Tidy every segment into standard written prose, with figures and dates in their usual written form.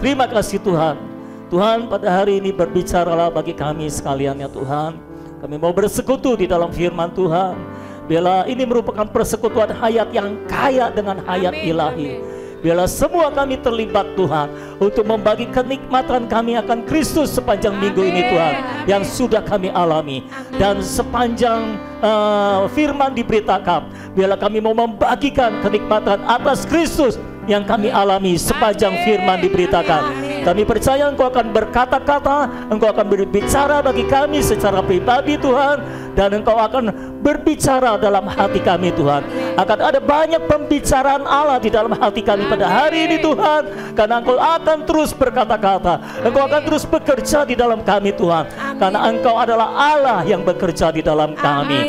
Terima kasih Tuhan. Tuhan, pada hari ini berbicaralah bagi kami sekalian ya Tuhan. Kami mau bersekutu di dalam firman Tuhan. Biarlah ini merupakan persekutuan hayat yang kaya dengan hayat ilahi. Biarlah semua kami terlibat Tuhan untuk membagi kenikmatan kami akan Kristus sepanjang minggu ini Tuhan, yang sudah kami alami. Dan sepanjang firman diberitakan, biarlah kami mau membagikan kenikmatan atas Kristus yang kami alami sepanjang firman diberitakan. Kami percaya Engkau akan berkata-kata, Engkau akan berbicara bagi kami secara pribadi Tuhan, dan Engkau akan berbicara dalam hati kami Tuhan. Akan ada banyak pembicaraan Allah di dalam hati kami pada hari ini Tuhan, karena Engkau akan terus berkata-kata, Engkau akan terus bekerja di dalam kami Tuhan, karena Engkau adalah Allah yang bekerja di dalam kami.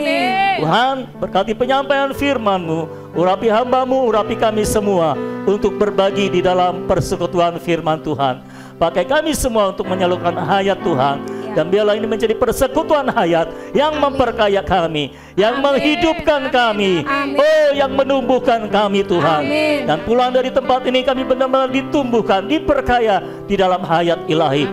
Tuhan, berkati penyampaian firman-Mu, urapi hamba-Mu, urapi kami semua untuk berbagi di dalam persekutuan firman Tuhan. Pakai kami semua untuk menyalurkan hayat Tuhan. Dan biarlah ini menjadi persekutuan hayat yang memperkaya kami, yang menghidupkan kami, yang menumbuhkan kami Tuhan. Dan pulang dari tempat ini kami benar-benar ditumbuhkan, diperkaya di dalam hayat ilahi.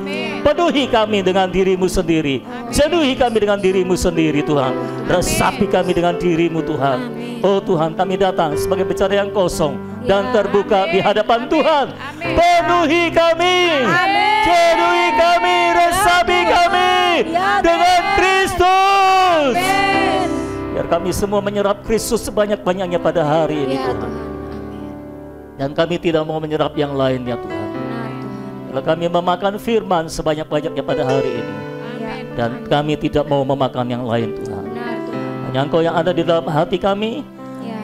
Penuhi kami dengan diri-Mu sendiri, jenuhi kami dengan diri-Mu sendiri Tuhan. Resapi kami dengan diri-Mu Tuhan. Oh Tuhan, kami datang sebagai bicara yang kosong dan terbuka di hadapan Tuhan. Penuhi kami, jenuhi kami, resapi kami dengan Kristus. Biar kami semua menyerap Kristus sebanyak-banyaknya pada hari ini Tuhan. Dan kami tidak mau menyerap yang lainnya Tuhan. Kalau kami memakan firman sebanyak-banyaknya pada hari ini, dan kami tidak mau memakan yang lain Tuhan. Hanya Engkau yang ada di dalam hati kami,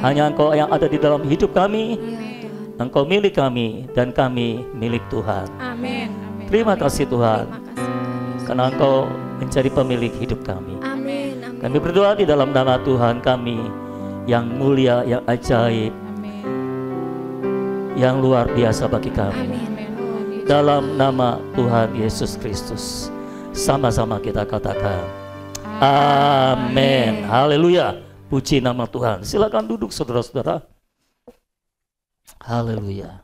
hanya Engkau yang ada di dalam hidup kami. Engkau milik kami dan kami milik Tuhan. Terima kasih Tuhan, karena Engkau menjadi pemilik hidup kami. Kami berdoa di dalam nama Tuhan kami yang mulia, yang ajaib, yang luar biasa bagi kami. Dalam nama Tuhan Yesus Kristus, sama-sama kita katakan amin. Haleluya. Puji nama Tuhan. Silakan duduk saudara-saudara. Haleluya.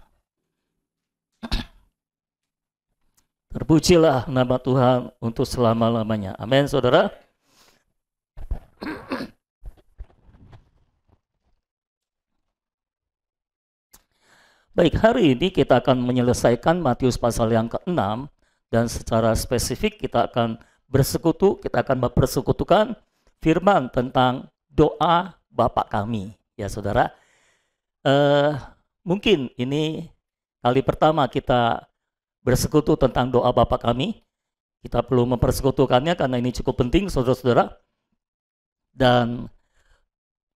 Terpujilah nama Tuhan untuk selama-lamanya. Amin saudara. Baik, hari ini kita akan menyelesaikan Matius pasal yang ke-6, dan secara spesifik kita akan bersekutu, kita akan mempersekutukan firman tentang doa Bapa kami, ya saudara. Mungkin ini kali pertama kita bersekutu tentang doa Bapa kami. Kita perlu mempersekutukannya karena ini cukup penting saudara-saudara. Dan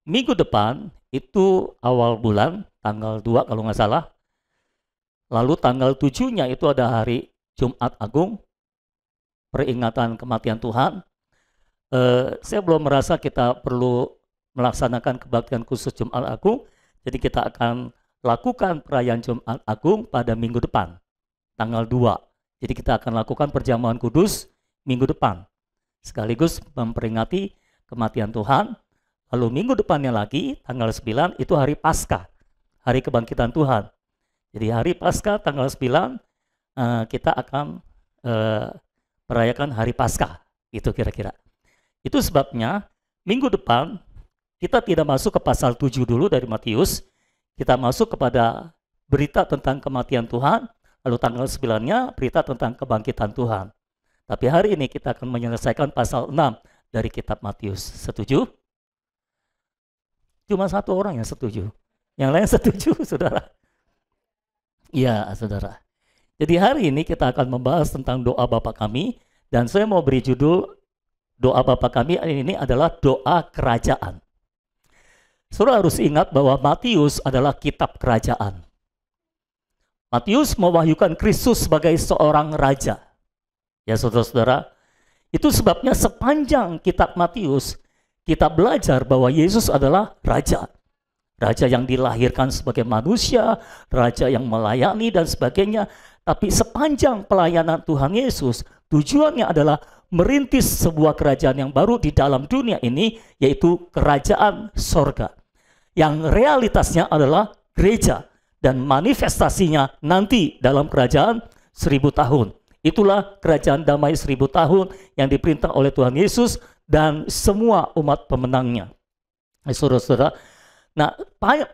minggu depan itu awal bulan, tanggal 2 kalau nggak salah. Lalu tanggal 7-nya itu ada hari Jumat Agung, peringatan kematian Tuhan. Saya belum merasa kita perlu melaksanakan kebaktian khusus Jumat Agung. Jadi kita akan lakukan perayaan Jumat Agung pada minggu depan, tanggal 2. Jadi kita akan lakukan perjamuan kudus minggu depan, sekaligus memperingati kematian Tuhan. Lalu minggu depannya lagi, tanggal 9, itu hari Paskah, hari kebangkitan Tuhan. Jadi hari Paskah tanggal 9, kita akan merayakan hari Paskah, itu kira-kira. Itu sebabnya minggu depan kita tidak masuk ke pasal 7 dulu dari Matius. Kita masuk kepada berita tentang kematian Tuhan, lalu tanggal 9-nya berita tentang kebangkitan Tuhan. Tapi hari ini kita akan menyelesaikan pasal 6 dari kitab Matius. Setuju? Cuma satu orang yang setuju. Yang lain setuju, saudara? Ya, saudara. Jadi hari ini kita akan membahas tentang doa Bapa kami, dan saya mau beri judul doa Bapa kami ini adalah doa kerajaan. Saudara harus ingat bahwa Matius adalah kitab kerajaan. Matius mewahyukan Kristus sebagai seorang raja. Ya saudara-saudara, itu sebabnya sepanjang kitab Matius kita belajar bahwa Yesus adalah raja. Raja yang dilahirkan sebagai manusia, raja yang melayani dan sebagainya. Tapi sepanjang pelayanan Tuhan Yesus, tujuannya adalah merintis sebuah kerajaan yang baru di dalam dunia ini, yaitu kerajaan sorga. Yang realitasnya adalah gereja, dan manifestasinya nanti dalam kerajaan 1000 tahun. Itulah kerajaan damai 1000 tahun yang diperintah oleh Tuhan Yesus dan semua umat pemenangnya. Saudara-saudara, nah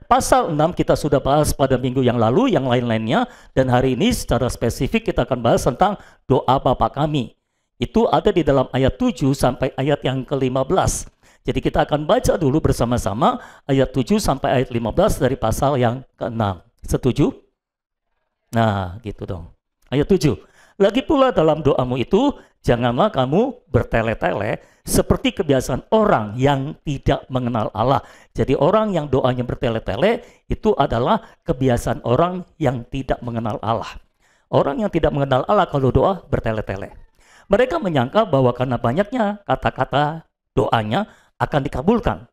pasal 6 kita sudah bahas pada minggu yang lalu, yang lain-lainnya, dan hari ini secara spesifik kita akan bahas tentang doa Bapa kami. Itu ada di dalam ayat 7 sampai ayat yang ke-15. Jadi kita akan baca dulu bersama-sama ayat 7 sampai ayat 15 dari pasal yang ke-6. Setuju? Nah, gitu dong. Ayat 7. Lagi pula dalam doamu itu, janganlah kamu bertele-tele seperti kebiasaan orang yang tidak mengenal Allah. Jadi orang yang doanya bertele-tele itu adalah kebiasaan orang yang tidak mengenal Allah. Orang yang tidak mengenal Allah kalau doa bertele-tele. Mereka menyangka bahwa karena banyaknya kata-kata doanya akan dikabulkan.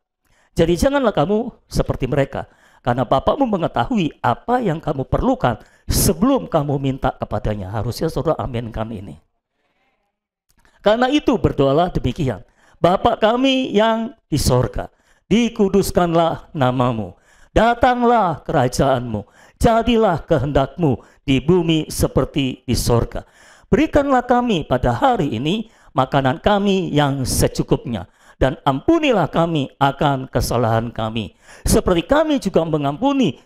Jadi janganlah kamu seperti mereka. Karena Bapamu mengetahui apa yang kamu perlukan sebelum kamu minta kepadanya. Harusnya saudara aminkan ini. Karena itu berdoalah demikian. Bapa kami yang di sorga, dikuduskanlah namamu. Datanglah kerajaanmu. Jadilah kehendakmu di bumi seperti di sorga. Berikanlah kami pada hari ini makanan kami yang secukupnya. Dan ampunilah kami akan kesalahan kami, seperti kami juga mengampuni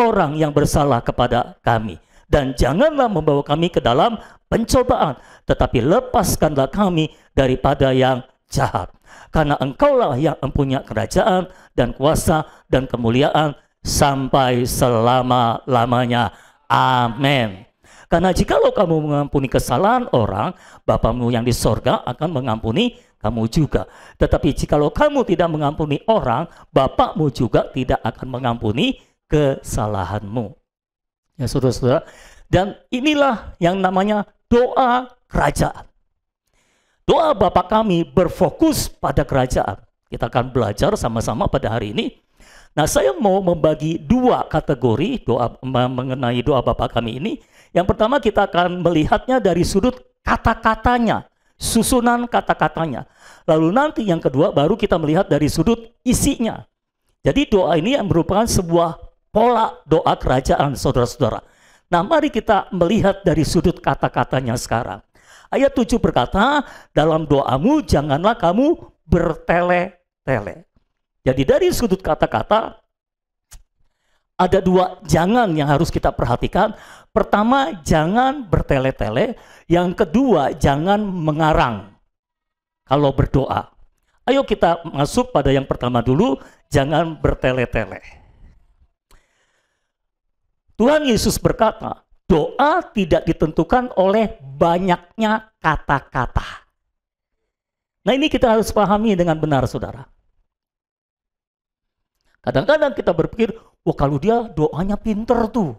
orang yang bersalah kepada kami. Dan janganlah membawa kami ke dalam pencobaan, tetapi lepaskanlah kami daripada yang jahat. Karena Engkaulah yang mempunyai kerajaan dan kuasa dan kemuliaan sampai selama-lamanya. Amin. Karena jikalau kamu mengampuni kesalahan orang, Bapamu yang di sorga akan mengampuni kamu juga. Tetapi jikalau kamu tidak mengampuni orang, Bapakmu juga tidak akan mengampuni kesalahanmu. Ya saudara-saudara, dan inilah yang namanya doa kerajaan. Doa Bapa kami berfokus pada kerajaan. Kita akan belajar sama-sama pada hari ini. Nah, saya mau membagi dua kategori doa mengenai doa Bapa kami ini. Yang pertama kita akan melihatnya dari sudut kata-katanya, susunan kata-katanya. Lalu nanti yang kedua baru kita melihat dari sudut isinya. Jadi doa ini yang merupakan sebuah pola doa kerajaan, saudara-saudara. Nah, mari kita melihat dari sudut kata-katanya sekarang. Ayat 7 berkata, dalam doamu janganlah kamu bertele-tele. Jadi dari sudut kata-kata ada dua jangan yang harus kita perhatikan. Pertama, jangan bertele-tele. Yang kedua, jangan mengarang kalau berdoa. Ayo kita masuk pada yang pertama dulu, jangan bertele-tele. Tuhan Yesus berkata, doa tidak ditentukan oleh banyaknya kata-kata. Nah, ini kita harus pahami dengan benar, saudara. Kadang-kadang kita berpikir, wah kalau dia doanya pinter tuh.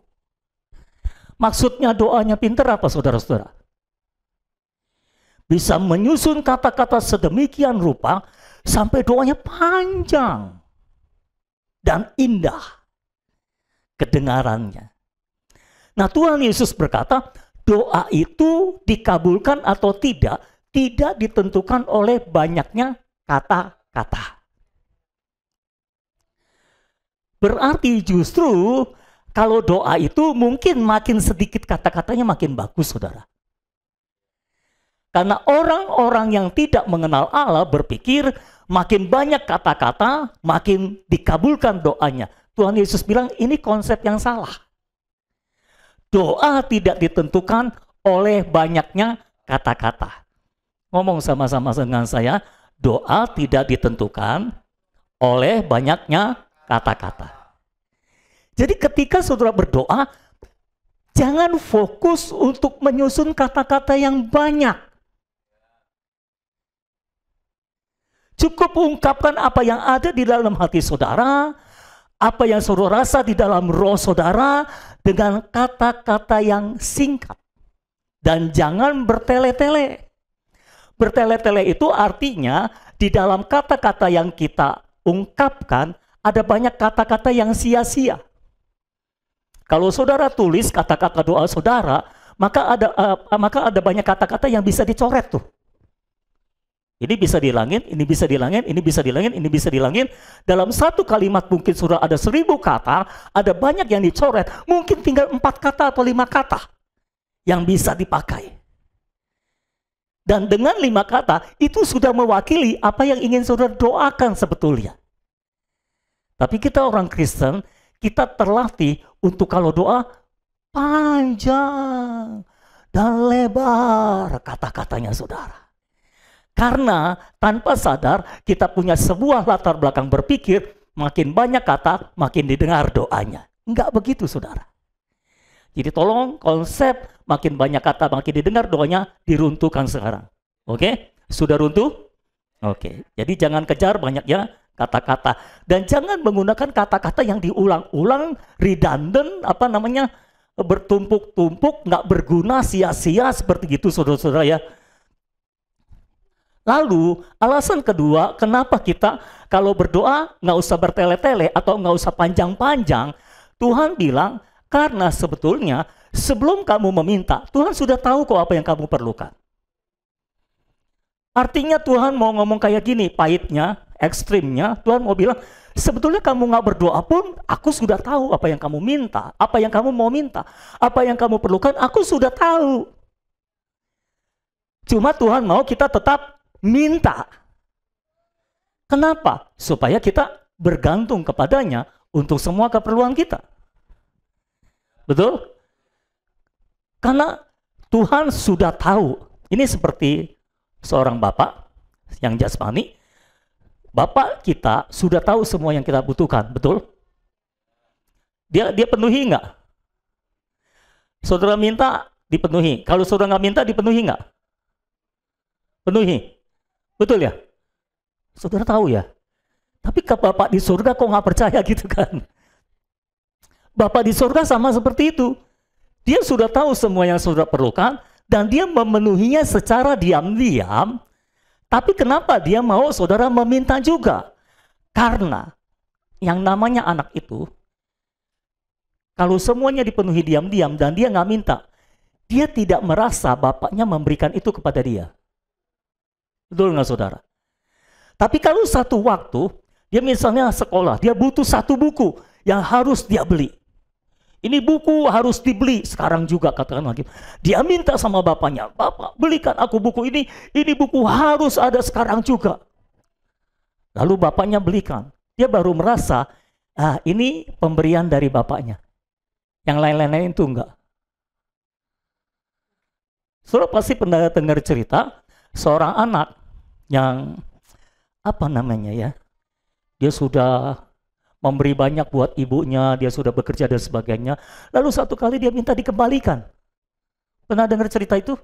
Maksudnya doanya pinter apa, saudara-saudara? Bisa menyusun kata-kata sedemikian rupa sampai doanya panjang dan indah kedengarannya. Nah, Tuhan Yesus berkata, doa itu dikabulkan atau tidak ditentukan oleh banyaknya kata-kata. Berarti justru kalau doa itu mungkin makin sedikit kata-katanya makin bagus, saudara. Karena orang-orang yang tidak mengenal Allah berpikir makin banyak kata-kata makin dikabulkan doanya. Tuhan Yesus bilang ini konsep yang salah. Doa tidak ditentukan oleh banyaknya kata-kata. Ngomong sama-sama dengan saya, doa tidak ditentukan oleh banyaknya kata-kata. Jadi ketika saudara berdoa, jangan fokus untuk menyusun kata-kata yang banyak. Cukup ungkapkan apa yang ada di dalam hati saudara, apa yang saudara rasa di dalam roh saudara dengan kata-kata yang singkat. Dan jangan bertele-tele. Bertele-tele itu artinya di dalam kata-kata yang kita ungkapkan ada banyak kata-kata yang sia-sia. Kalau saudara tulis kata-kata doa saudara, maka ada banyak kata-kata yang bisa dicoret tuh. Ini bisa dihilangin, ini bisa dihilangin, ini bisa dihilangin, ini bisa dihilangin. Dalam satu kalimat mungkin sudah ada 1000 kata, ada banyak yang dicoret. Mungkin tinggal 4 kata atau 5 kata yang bisa dipakai. Dan dengan 5 kata, itu sudah mewakili apa yang ingin saudara doakan sebetulnya. Tapi kita orang Kristen, kita terlatih untuk kalau doa, panjang dan lebar kata-katanya saudara. Karena tanpa sadar, kita punya sebuah latar belakang berpikir, makin banyak kata, makin didengar doanya. Enggak begitu saudara. Jadi tolong konsep makin banyak kata, makin didengar doanya diruntuhkan sekarang. Oke? Sudah runtuh? Oke. Jadi jangan kejar banyaknya kata-kata. Dan jangan menggunakan kata-kata yang diulang-ulang, redundant, bertumpuk-tumpuk, nggak berguna, sia-sia, seperti gitu saudara-saudara ya. Lalu alasan kedua, kenapa kita kalau berdoa nggak usah bertele-tele atau nggak usah panjang-panjang. Tuhan bilang, karena sebetulnya sebelum kamu meminta, Tuhan sudah tahu kok apa yang kamu perlukan. Artinya Tuhan mau ngomong kayak gini, pahitnya, ekstrimnya, Tuhan mau bilang, sebetulnya kamu nggak berdoa pun, aku sudah tahu apa yang kamu minta, apa yang kamu mau minta, apa yang kamu perlukan, aku sudah tahu. Cuma Tuhan mau kita tetap minta. Kenapa? Supaya kita bergantung kepadanya untuk semua keperluan kita. Betul? Karena Tuhan sudah tahu. Ini seperti seorang bapak yang jasmani. Bapak kita sudah tahu semua yang kita butuhkan, betul? Dia penuhi nggak? Saudara minta, dipenuhi. Kalau saudara nggak minta, dipenuhi nggak? Penuhi. Betul ya? Saudara tahu ya? Tapi ke Bapak di surga kok nggak percaya gitu kan? Bapak di surga sama seperti itu. Dia sudah tahu semua yang saudara perlukan dan dia memenuhinya secara diam-diam. Tapi kenapa dia mau saudara meminta juga? Karena yang namanya anak itu, kalau semuanya dipenuhi diam-diam dan dia nggak minta, dia tidak merasa bapaknya memberikan itu kepada dia. Betul nggak saudara? Tapi kalau satu waktu, dia misalnya sekolah, dia butuh satu buku yang harus dia beli. Ini buku harus dibeli sekarang juga, katakan lagi. Dia minta sama bapaknya, Bapak belikan aku buku ini buku harus ada sekarang juga. Lalu bapaknya belikan. Dia baru merasa, ini pemberian dari bapaknya. Yang lain-lain itu enggak. Saudara pasti pernah dengar cerita, seorang anak yang, dia sudah memberi banyak buat ibunya, dia sudah bekerja dan sebagainya. Lalu satu kali dia minta dikembalikan. Pernah dengar cerita itu?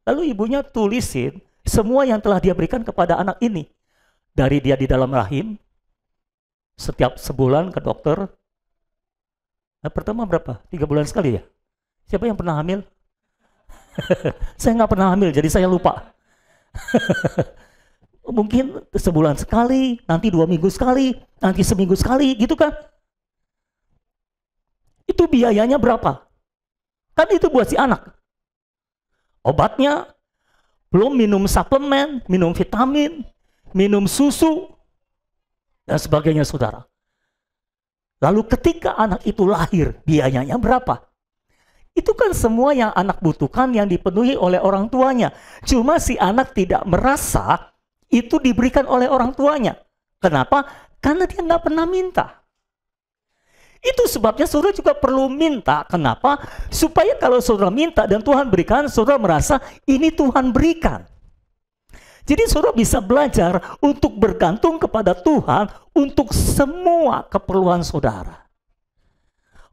Lalu ibunya tulisin semua yang telah dia berikan kepada anak ini. Dari dia di dalam rahim, setiap sebulan ke dokter. Pertama berapa? 3 bulan sekali ya? Siapa yang pernah hamil? Saya nggak pernah hamil, jadi saya lupa. Mungkin sebulan sekali, nanti 2 minggu sekali, nanti seminggu sekali, gitu kan? Itu biayanya berapa? Kan itu buat si anak. Obatnya, belum minum suplemen, minum vitamin, minum susu, dan sebagainya saudara. Lalu ketika anak itu lahir, biayanya berapa? Itu kan semua yang anak butuhkan yang dipenuhi oleh orang tuanya. Cuma si anak tidak merasa itu diberikan oleh orang tuanya. Kenapa? Karena dia nggak pernah minta. Itu sebabnya saudara juga perlu minta. Kenapa? Supaya kalau saudara minta dan Tuhan berikan, saudara merasa ini Tuhan berikan. Jadi saudara bisa belajar untuk bergantung kepada Tuhan untuk semua keperluan saudara.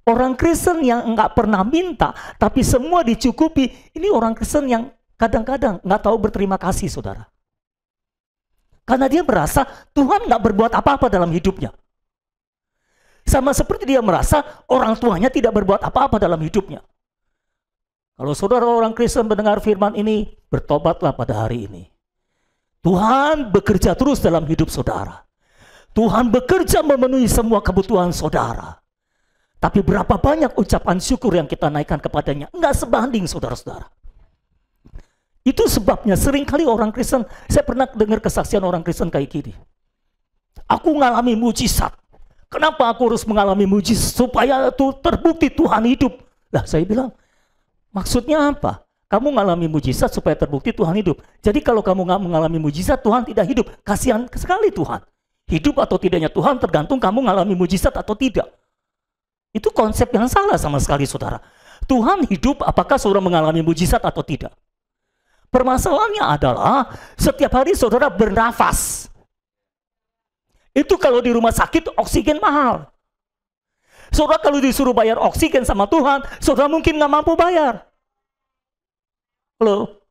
Orang Kristen yang nggak pernah minta, tapi semua dicukupi, ini orang Kristen yang kadang-kadang nggak tahu berterima kasih saudara. Karena dia merasa Tuhan nggak berbuat apa-apa dalam hidupnya. Sama seperti dia merasa orang tuanya tidak berbuat apa-apa dalam hidupnya. Kalau saudara orang Kristen mendengar firman ini, bertobatlah pada hari ini. Tuhan bekerja terus dalam hidup saudara. Tuhan bekerja memenuhi semua kebutuhan saudara. Tapi berapa banyak ucapan syukur yang kita naikkan kepadanya, nggak sebanding saudara-saudara. Itu sebabnya seringkali orang Kristen, saya pernah dengar kesaksian orang Kristen kayak gini. Aku mengalami mujizat. Kenapa aku harus mengalami mujizat? Supaya itu terbukti Tuhan hidup. Lah saya bilang, Maksudnya apa? Kamu mengalami mujizat supaya terbukti Tuhan hidup. Jadi kalau kamu nggak mengalami mujizat, Tuhan tidak hidup. Kasihan sekali Tuhan. Hidup atau tidaknya Tuhan tergantung kamu mengalami mujizat atau tidak. Itu konsep yang salah sama sekali, saudara. Tuhan hidup apakah saudara mengalami mujizat atau tidak. Permasalahannya adalah setiap hari saudara bernafas. Itu kalau di rumah sakit oksigen mahal. Saudara kalau disuruh bayar oksigen sama Tuhan, saudara mungkin nggak mampu bayar. Loh.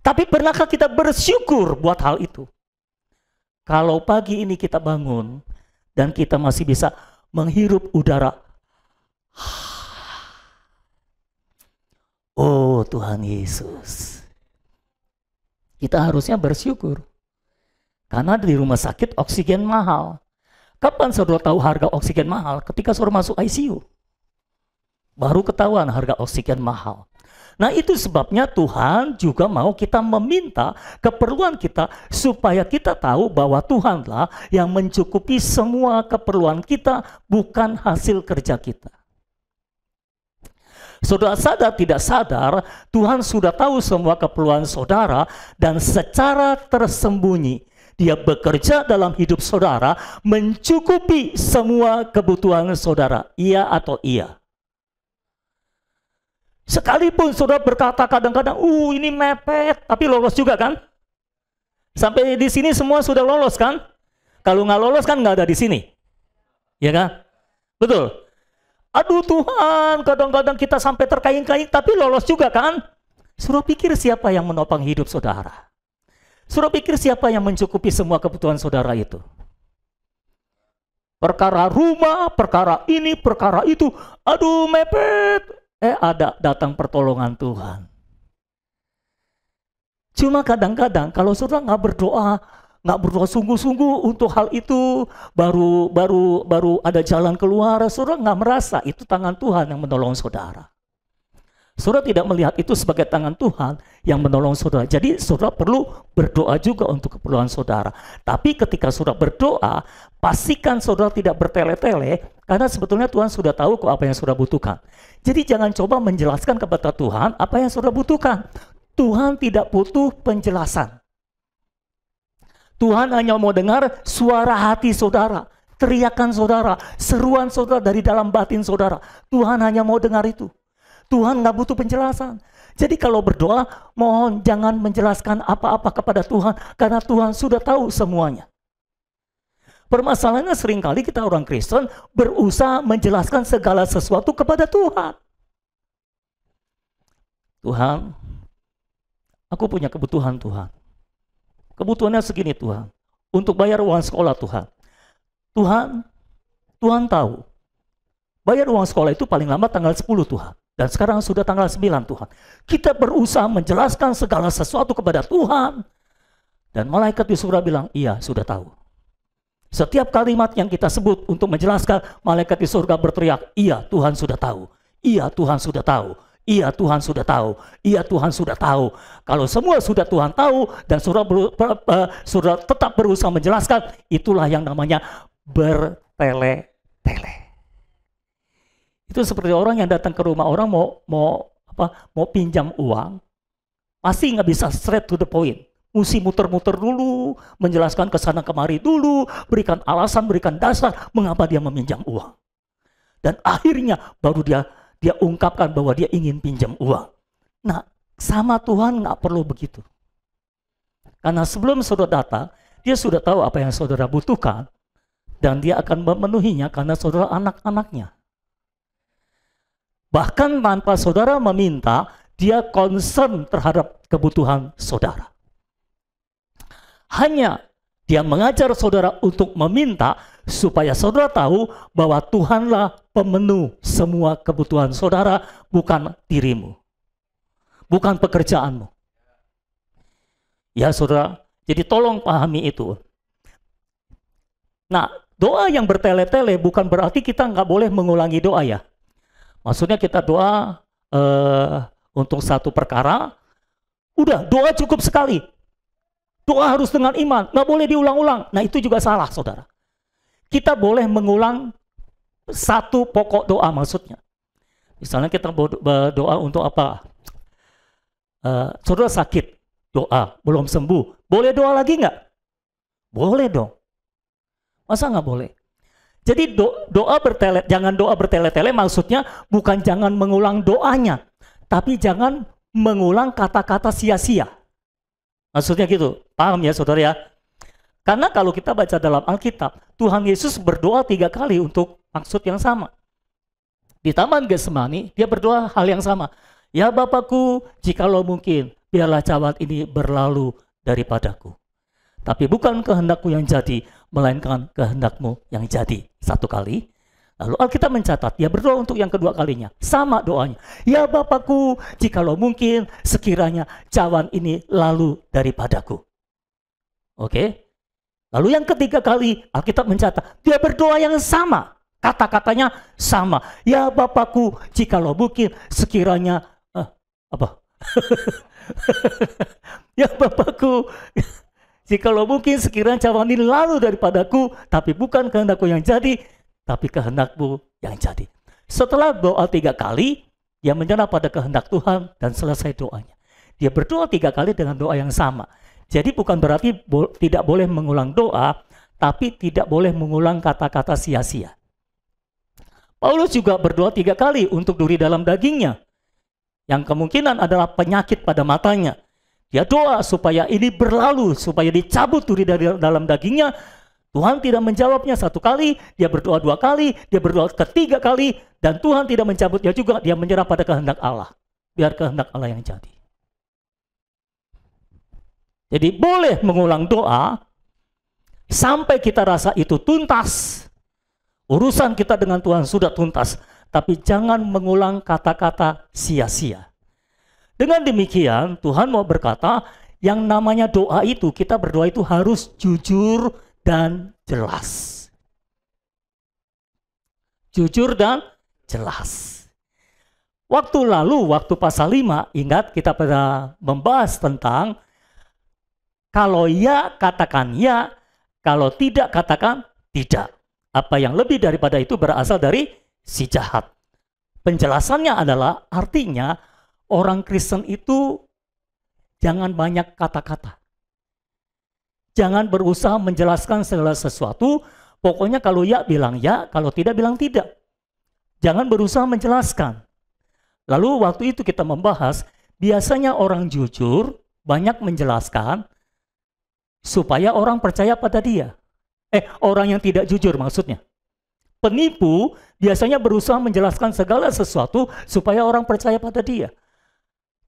Tapi pernahkah kita bersyukur buat hal itu? Kalau pagi ini kita bangun dan kita masih bisa menghirup udara. Oh Tuhan Yesus. Kita harusnya bersyukur. Karena di rumah sakit oksigen mahal. Kapan saudara tahu harga oksigen mahal? Ketika saudara masuk ICU. Baru ketahuan harga oksigen mahal. Nah itu sebabnya Tuhan juga mau kita meminta keperluan kita supaya kita tahu bahwa Tuhanlah yang mencukupi semua keperluan kita, bukan hasil kerja kita. Saudara sadar tidak sadar, Tuhan sudah tahu semua keperluan saudara dan secara tersembunyi Dia bekerja dalam hidup saudara mencukupi semua kebutuhan saudara, iya atau iya. Sekalipun saudara berkata kadang-kadang, ini mepet, tapi lolos juga kan? Sampai di sini semua sudah lolos kan? Kalau nggak lolos kan nggak ada di sini, ya kan? Betul. Aduh Tuhan, kadang-kadang kita sampai terkaing-kaing, tapi lolos juga kan? Saudara pikir siapa yang menopang hidup saudara? Saudara pikir siapa yang mencukupi semua kebutuhan saudara itu? Perkara rumah, perkara ini, perkara itu, aduh mepet. Ada datang pertolongan Tuhan. Cuma kadang-kadang kalau saudara nggak berdoa sungguh-sungguh untuk hal itu, baru ada jalan keluar, saudara nggak merasa itu tangan Tuhan yang menolong saudara. Saudara tidak melihat itu sebagai tangan Tuhan yang menolong saudara. Jadi saudara perlu berdoa juga untuk keperluan saudara. Tapi ketika saudara berdoa, pastikan saudara tidak bertele-tele, karena sebetulnya Tuhan sudah tahu kok apa yang saudara butuhkan. Jadi jangan coba menjelaskan kepada Tuhan apa yang saudara butuhkan. Tuhan tidak butuh penjelasan. Tuhan hanya mau dengar suara hati saudara, teriakan saudara, seruan saudara dari dalam batin saudara. Tuhan hanya mau dengar itu. Tuhan nggak butuh penjelasan. Jadi kalau berdoa, mohon jangan menjelaskan apa-apa kepada Tuhan, karena Tuhan sudah tahu semuanya. Permasalahannya seringkali kita orang Kristen berusaha menjelaskan segala sesuatu kepada Tuhan. Tuhan, aku punya kebutuhan Tuhan. Kebutuhannya segini Tuhan. Untuk bayar uang sekolah Tuhan. Tuhan tahu. Bayar uang sekolah itu paling lama tanggal 10 Tuhan. Dan sekarang sudah tanggal 9 Tuhan. Kita berusaha menjelaskan segala sesuatu kepada Tuhan. Dan malaikat di surga bilang, iya sudah tahu. Setiap kalimat yang kita sebut untuk menjelaskan, malaikat di surga berteriak, iya Tuhan sudah tahu. Iya Tuhan sudah tahu. Iya Tuhan sudah tahu. Iya Tuhan sudah tahu. Kalau semua sudah Tuhan tahu dan sudah tetap berusaha menjelaskan, itulah yang namanya bertele-tele. Itu seperti orang yang datang ke rumah orang mau pinjam uang, pasti nggak bisa straight to the point. Mesti muter-muter dulu, menjelaskan ke sana kemari dulu, berikan alasan, berikan dasar mengapa dia meminjam uang. Dan akhirnya baru dia ungkapkan bahwa dia ingin pinjam uang. Nah, sama Tuhan nggak perlu begitu. Karena sebelum saudara datang, dia sudah tahu apa yang saudara butuhkan, dan dia akan memenuhinya karena saudara anak-anaknya. Bahkan tanpa saudara meminta, dia concern terhadap kebutuhan saudara. Hanya dia mengajar saudara untuk meminta supaya saudara tahu bahwa Tuhanlah pemenuh semua kebutuhan saudara, bukan dirimu. Bukan pekerjaanmu. Ya saudara, jadi tolong pahami itu. Nah, doa yang bertele-tele bukan berarti kita nggak boleh mengulangi doa ya. Maksudnya kita doa untuk satu perkara, udah doa cukup sekali. Doa harus dengan iman, nggak boleh diulang-ulang. Nah itu juga salah saudara. Kita boleh mengulang satu pokok doa maksudnya. Misalnya kita berdoa untuk apa? Saudara sakit, doa, belum sembuh. Boleh doa lagi nggak? Boleh dong. Masa nggak boleh? Jadi jangan doa bertele-tele, maksudnya bukan jangan mengulang doanya, tapi jangan mengulang kata-kata sia-sia. Maksudnya gitu, paham ya saudara ya? Karena kalau kita baca dalam Alkitab, Tuhan Yesus berdoa 3 kali untuk maksud yang sama. Di Taman Getsemani, dia berdoa hal yang sama. Ya Bapakku, jikalau mungkin, biarlah cawan ini berlalu daripadaku. Tapi bukan kehendakku yang jadi, melainkan kehendakmu yang jadi. 1 kali. Lalu Alkitab mencatat, dia berdoa untuk yang kedua kalinya. Sama doanya. Ya Bapakku, jikalau mungkin, sekiranya cawan ini lalu daripadaku. Oke. Lalu yang ketiga kali, Alkitab mencatat, dia berdoa yang sama. Kata-katanya sama. Ya Bapakku, jikalau mungkin, sekiranya apa? Ya Bapakku, jikalau mungkin sekiranya cawan ini lalu daripadaku, tapi bukan kehendakku yang jadi, tapi kehendakmu yang jadi. Setelah doa 3 kali, dia menyerah pada kehendak Tuhan dan selesai doanya. Dia berdoa 3 kali dengan doa yang sama. Jadi bukan berarti tidak boleh mengulang doa, tapi tidak boleh mengulang kata-kata sia-sia. Paulus juga berdoa 3 kali untuk duri dalam dagingnya, yang kemungkinan adalah penyakit pada matanya. Dia doa supaya ini berlalu, supaya dicabut duri dari dalam dagingnya. Tuhan tidak menjawabnya 1 kali, dia berdoa 2 kali, dia berdoa ketiga kali, dan Tuhan tidak mencabutnya juga, dia menyerah pada kehendak Allah. Biar kehendak Allah yang jadi. Jadi boleh mengulang doa sampai kita rasa itu tuntas. Urusan kita dengan Tuhan sudah tuntas, tapi jangan mengulang kata-kata sia-sia. Dengan demikian, Tuhan mau berkata, yang namanya doa itu, kita berdoa itu harus jujur dan jelas. Jujur dan jelas. Waktu lalu, waktu pasal 5, ingat kita pernah membahas tentang kalau ya, katakan ya, kalau tidak, katakan tidak. Apa yang lebih daripada itu berasal dari si jahat. Penjelasannya adalah artinya orang Kristen itu jangan banyak kata-kata. Jangan berusaha menjelaskan segala sesuatu. Pokoknya kalau ya bilang ya, kalau tidak bilang tidak. Jangan berusaha menjelaskan. Lalu waktu itu kita membahas, biasanya orang jujur banyak menjelaskan supaya orang percaya pada dia. Orang yang tidak jujur maksudnya. Penipu biasanya berusaha menjelaskan segala sesuatu supaya orang percaya pada dia.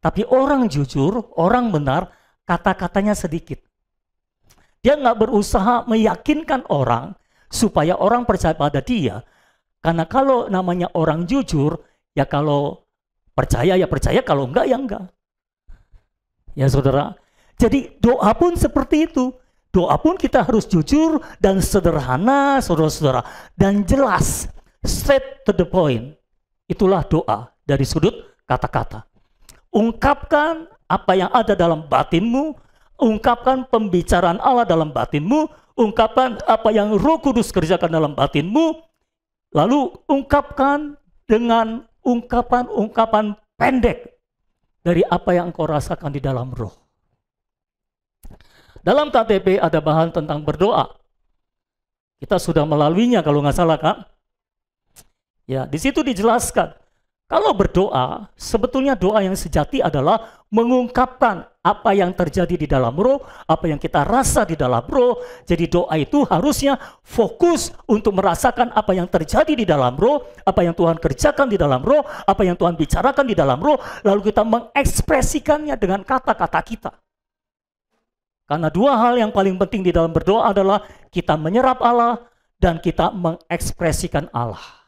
Tapi orang jujur, orang benar, kata-katanya sedikit. Dia nggak berusaha meyakinkan orang supaya orang percaya pada dia. Karena kalau namanya orang jujur, ya kalau percaya ya percaya, kalau enggak ya enggak. Ya saudara, jadi doa pun seperti itu. Doa pun kita harus jujur dan sederhana, saudara-saudara, dan jelas, straight to the point. Itulah doa dari sudut kata-kata. Ungkapkan apa yang ada dalam batinmu, ungkapkan pembicaraan Allah dalam batinmu, ungkapkan apa yang Roh Kudus kerjakan dalam batinmu, lalu ungkapkan dengan ungkapan-ungkapan pendek dari apa yang engkau rasakan di dalam roh. Dalam KTP ada bahan tentang berdoa. Kita sudah melaluinya kalau nggak salah kan? Ya, di situ dijelaskan. Kalau berdoa, sebetulnya doa yang sejati adalah mengungkapkan apa yang terjadi di dalam roh, apa yang kita rasa di dalam roh. Jadi doa itu harusnya fokus untuk merasakan apa yang terjadi di dalam roh, apa yang Tuhan kerjakan di dalam roh, apa yang Tuhan bicarakan di dalam roh, lalu kita mengekspresikannya dengan kata-kata kita. Karena 2 hal yang paling penting di dalam berdoa adalah kita menyerap Allah dan kita mengekspresikan Allah.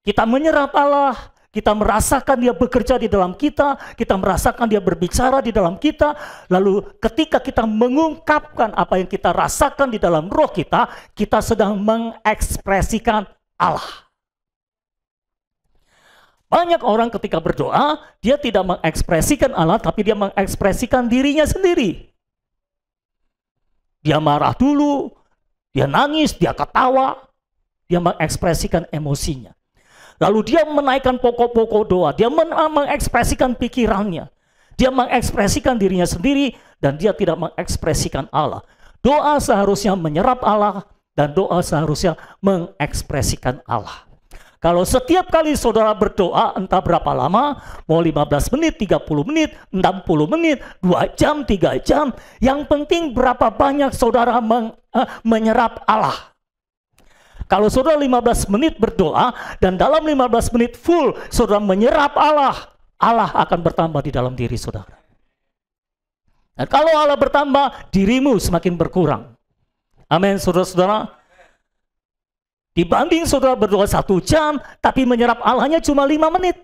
Kita menyerap Allah, kita merasakan dia bekerja di dalam kita merasakan dia berbicara di dalam kita, lalu ketika kita mengungkapkan apa yang kita rasakan di dalam roh kita sedang mengekspresikan Allah. Banyak orang ketika berdoa, dia tidak mengekspresikan Allah, tapi dia mengekspresikan dirinya sendiri. Dia marah dulu, dia nangis, dia ketawa, dia mengekspresikan emosinya. Lalu dia menaikkan pokok-pokok doa. Dia mengekspresikan pikirannya. Dia mengekspresikan dirinya sendiri dan dia tidak mengekspresikan Allah. Doa seharusnya menyerap Allah dan doa seharusnya mengekspresikan Allah. Kalau setiap kali saudara berdoa entah berapa lama, mau 15 menit, 30 menit, 60 menit, 2 jam, 3 jam, yang penting berapa banyak saudara menyerap Allah. Kalau saudara 15 menit berdoa dan dalam 15 menit full saudara menyerap Allah, Allah akan bertambah di dalam diri saudara. Dan kalau Allah bertambah, dirimu semakin berkurang. Amin, saudara-saudara. Dibanding saudara berdoa 1 jam, tapi menyerap Allahnya cuma 5 menit.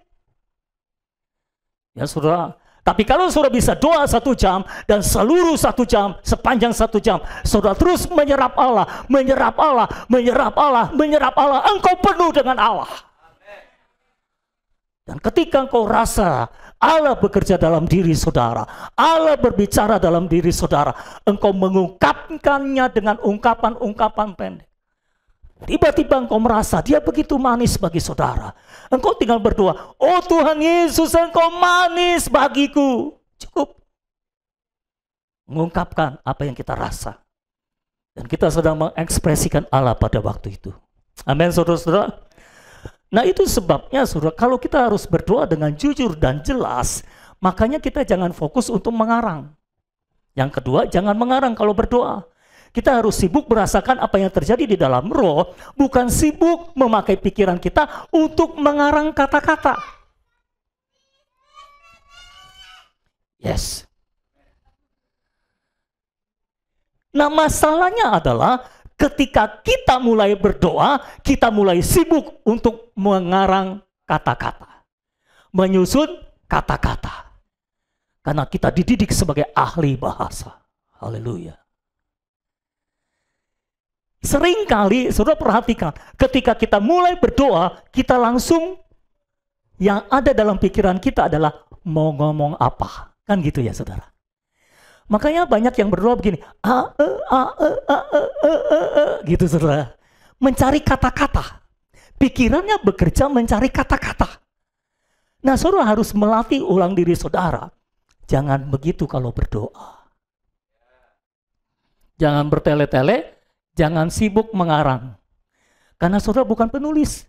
Ya saudara. Tapi kalau saudara bisa doa 1 jam dan seluruh 1 jam, sepanjang 1 jam, saudara terus menyerap Allah, menyerap Allah, menyerap Allah, menyerap Allah, engkau penuh dengan Allah. Dan ketika engkau rasa Allah bekerja dalam diri saudara, Allah berbicara dalam diri saudara, engkau mengungkapkannya dengan ungkapan-ungkapan pendek. Tiba-tiba engkau merasa dia begitu manis bagi saudara. Engkau tinggal berdoa, oh Tuhan Yesus, engkau manis bagiku. Cukup. Mengungkapkan apa yang kita rasa. Dan kita sedang mengekspresikan Allah pada waktu itu. Amin, saudara-saudara. Nah itu sebabnya saudara, kalau kita harus berdoa dengan jujur dan jelas, makanya kita jangan fokus untuk mengarang. Yang kedua, jangan mengarang kalau berdoa. Kita harus sibuk merasakan apa yang terjadi di dalam roh, bukan sibuk memakai pikiran kita untuk mengarang kata-kata. Yes. Nah masalahnya adalah ketika kita mulai berdoa, kita mulai sibuk untuk mengarang kata-kata. Menyusun kata-kata. Karena kita dididik sebagai ahli bahasa. Haleluya. Seringkali saudara perhatikan, ketika kita mulai berdoa, kita langsung yang ada dalam pikiran kita adalah mau ngomong apa. Kan gitu ya saudara. Makanya banyak yang berdoa begini, gitu saudara. Mencari kata-kata. Pikirannya bekerja mencari kata-kata. Nah saudara harus melatih ulang diri saudara. Jangan begitu kalau berdoa. Jangan bertele-tele. Jangan sibuk mengarang. Karena saudara bukan penulis.